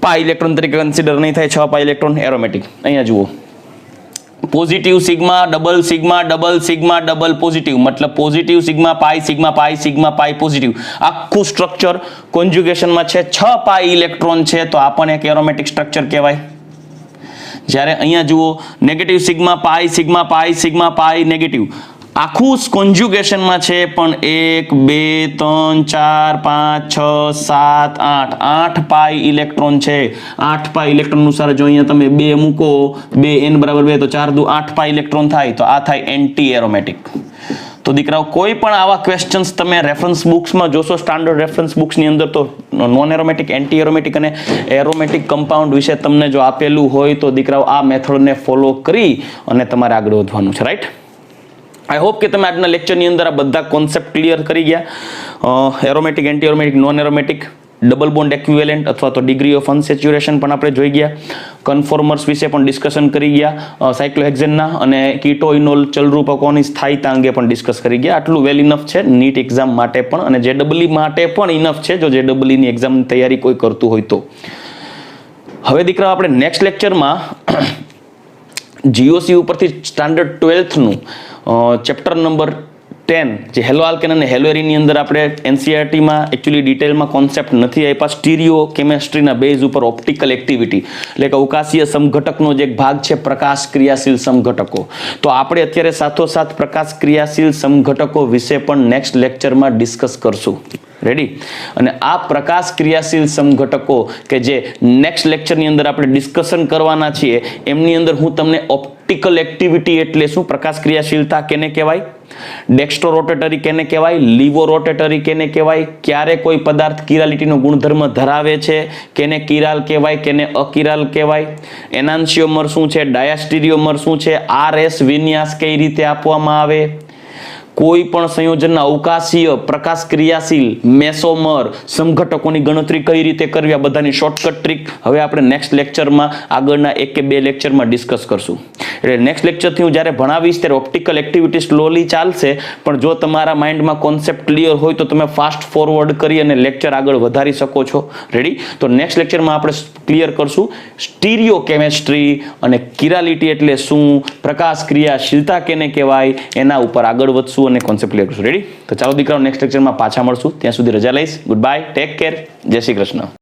પાઈ ઇલેક્ટ્રોન તરીકે કન્સિડર નહીં થાય 6 પાઈ ઇલેક્ટ્રોન એરોમેટિક અહીંયા જુઓ પોઝિટિવ સિગ્મા ડબલ પોઝિટિવ મતલબ પોઝિટિવ સિગ્મા પાઈ પોઝિટિવ આખું સ્ટ્રક્ચર કોન્જ્યુગેશનમાં છે 6 પાઈ ઇલેક્ટ્રોન છે તો આ પણ એક એરોમેટિક સ્ટ્રક્ચર કહેવાય જ્યારે અહીંયા જુઓ નેગેટિવ સિગ્મા પાઈ નેગેટિવ આખું કોન્જ્યુગેશનમાં છે પણ 1 2 3 4 5 6 7 8 પાઈ ઇલેક્ટ્રોન છે 8 પાઈ ઇલેક્ટ્રોન અનુસાર જો અહીંયા તમે 2 મૂકો 2 n = 2 તો 4 દુ 8 પાઈ ઇલેક્ટ્રોન થાય તો આ થાય એન્ટી એરોમેટિક તો દીકરાઓ કોઈ પણ આવા ક્વેશ્ચન્સ તમે રેફરન્સ બુક્સમાં જોશો સ્ટાન્ડર્ડ રેફરન્સ બુક્સની અંદર તો નોન એરોમેટિક એન્ટી એરોમેટિક અને એરોમેટિક કમ્પાઉન્ડ વિશે તમને જો આપેલું હોય તો દીકરાઓ આ મેથડને ફોલો કરી અને તમારે આગળ વધવાનું છે રાઈટ આઈ હોપ કે તમે આજના લેક્ચરની અંદર આ બધા કોન્સેપ્ટ ક્લિયર કરી ગયા aromatic anti aromatic non aromatic double bond equivalent અથવા તો ડિગ્રી ઓફ અનસેચ્યુરેશન પણ આપણે જોઈ ગયા કન્ફોર્મર્સ વિશે પણ ડિસ્કશન કરી ગયા સાયક્લોહેક્ઝેનના અને કીટોઇનોલ ચલરૂપકોની સ્થાયીતા અંગે પણ ડિસ્કસ કરી ગયા આટલું વેલ ઇનફ છે નીટ એક્ઝામ માટે પણ અને જેડબલઈ માટે પણ ઇનફ છે જો જેડબલઈની એક્ઝામની તૈયારી કોઈ કરતું હોય તો હવે દીકરા આપણે નેક્સ્ટ લેક્ચરમાં જીઓસી ઉપરથી સ્ટાન્ડર્ડ 12th નું ચેપ્ટર નંબર 10 જે હેલો આલ્કેન અને હેલોએરીનની અંદર આપણે એનસીઈઆરટી માં એક્ચ્યુઅલી ડિટેલમાં કોન્સેપ્ટ નથી આપ્યા સ્ટીરિયો કેમિસ્ટ્રીના બેઝ ઉપર ઓપ્ટિકલ એક્ટિવિટી એટલે કે અવકાશીય સમઘટકનો જે એક ભાગ છે પ્રકાશ ક્રિયાશીલ સમઘટકો તો આપણે અત્યારે સાથોસાથ પ્રકાશ ક્રિયાશીલ સમઘટકો વિશે પણ નેક્સ્ટ લેક્ચરમાં ડિસ્કસ કરશું રેડી અને આ પ્રકાશ ક્રિયાશીલ સમઘટકો કે જે નેક્સ્ટ લેક્ચરની અંદર આપણે ડિસ્કશન કરવાના છીએ એમની અંદર હું તમને ઓપ્ટિકલ એક્ટિવિટી એટલે શું પ્રકાશ ક્રિયાશીલતા કેને કહેવાય ડેક્સ્ટ્રો રોટેટરી કેને કહેવાય લીવો રોટેટરી કેને કહેવાય ક્યારે કોઈ પદાર્થ કિરાલિટીનો ગુણધર્મ ધરાવે છે કેને કિરાલ કહેવાય કેને અકિરાલ કહેવાય એનાન્સિયોમર શું છે ડાયાસ્ટીરિયોમર શું છે આરએસ વિન્યાસ કઈ રીતે આપવામાં આવે કોઈ પણ સંયોજનના અવકાશીય પ્રકાશ ક્રિયાશીલ મેસોમર સમઘટકોની ગણતરી કઈ રીતે કરવી આ બધાની શોર્ટકટ ટ્રીક હવે આપણે નેક્સ્ટ લેક્ચરમાં આગળના 1 કે 2 લેક્ચરમાં ડિસ્કસ કરશું. એટલે નેક્સ્ટ લેક્ચરથી હું જ્યારે ભણાવીશ ત્યારે ઓપ્ટિકલ એક્ટિવિટી સ્લોલી ચાલશે, પણ જો તમારા માઇન્ડમાં કોન્સેપ્ટ ક્લિયર હોય તો તમે ફાસ્ટ ફોરવર્ડ કરી અને લેક્ચર આગળ વધારી શકો છો. રેડી? તો નેક્સ્ટ લેક્ચરમાં આપણે ક્લિયર કરશું સ્ટીરિયો કેમેસ્ટ્રી અને કિરાલિટી એટલે શું, પ્રકાશ ક્રિયાશીલતા કેને કહેવાય, એના ઉપર આગળ વધશું અને કોન્સેપ્ટ ક્લિયર કરશું. રેડી? તો ચાલો દીકરાઓ નેક્સ્ટ લેક્ચરમાં પાછા મળશું. ત્યાં સુધી રજા લઈશ. ગુડ બાય, ટેક કેર, જય શ્રી કૃષ્ણ.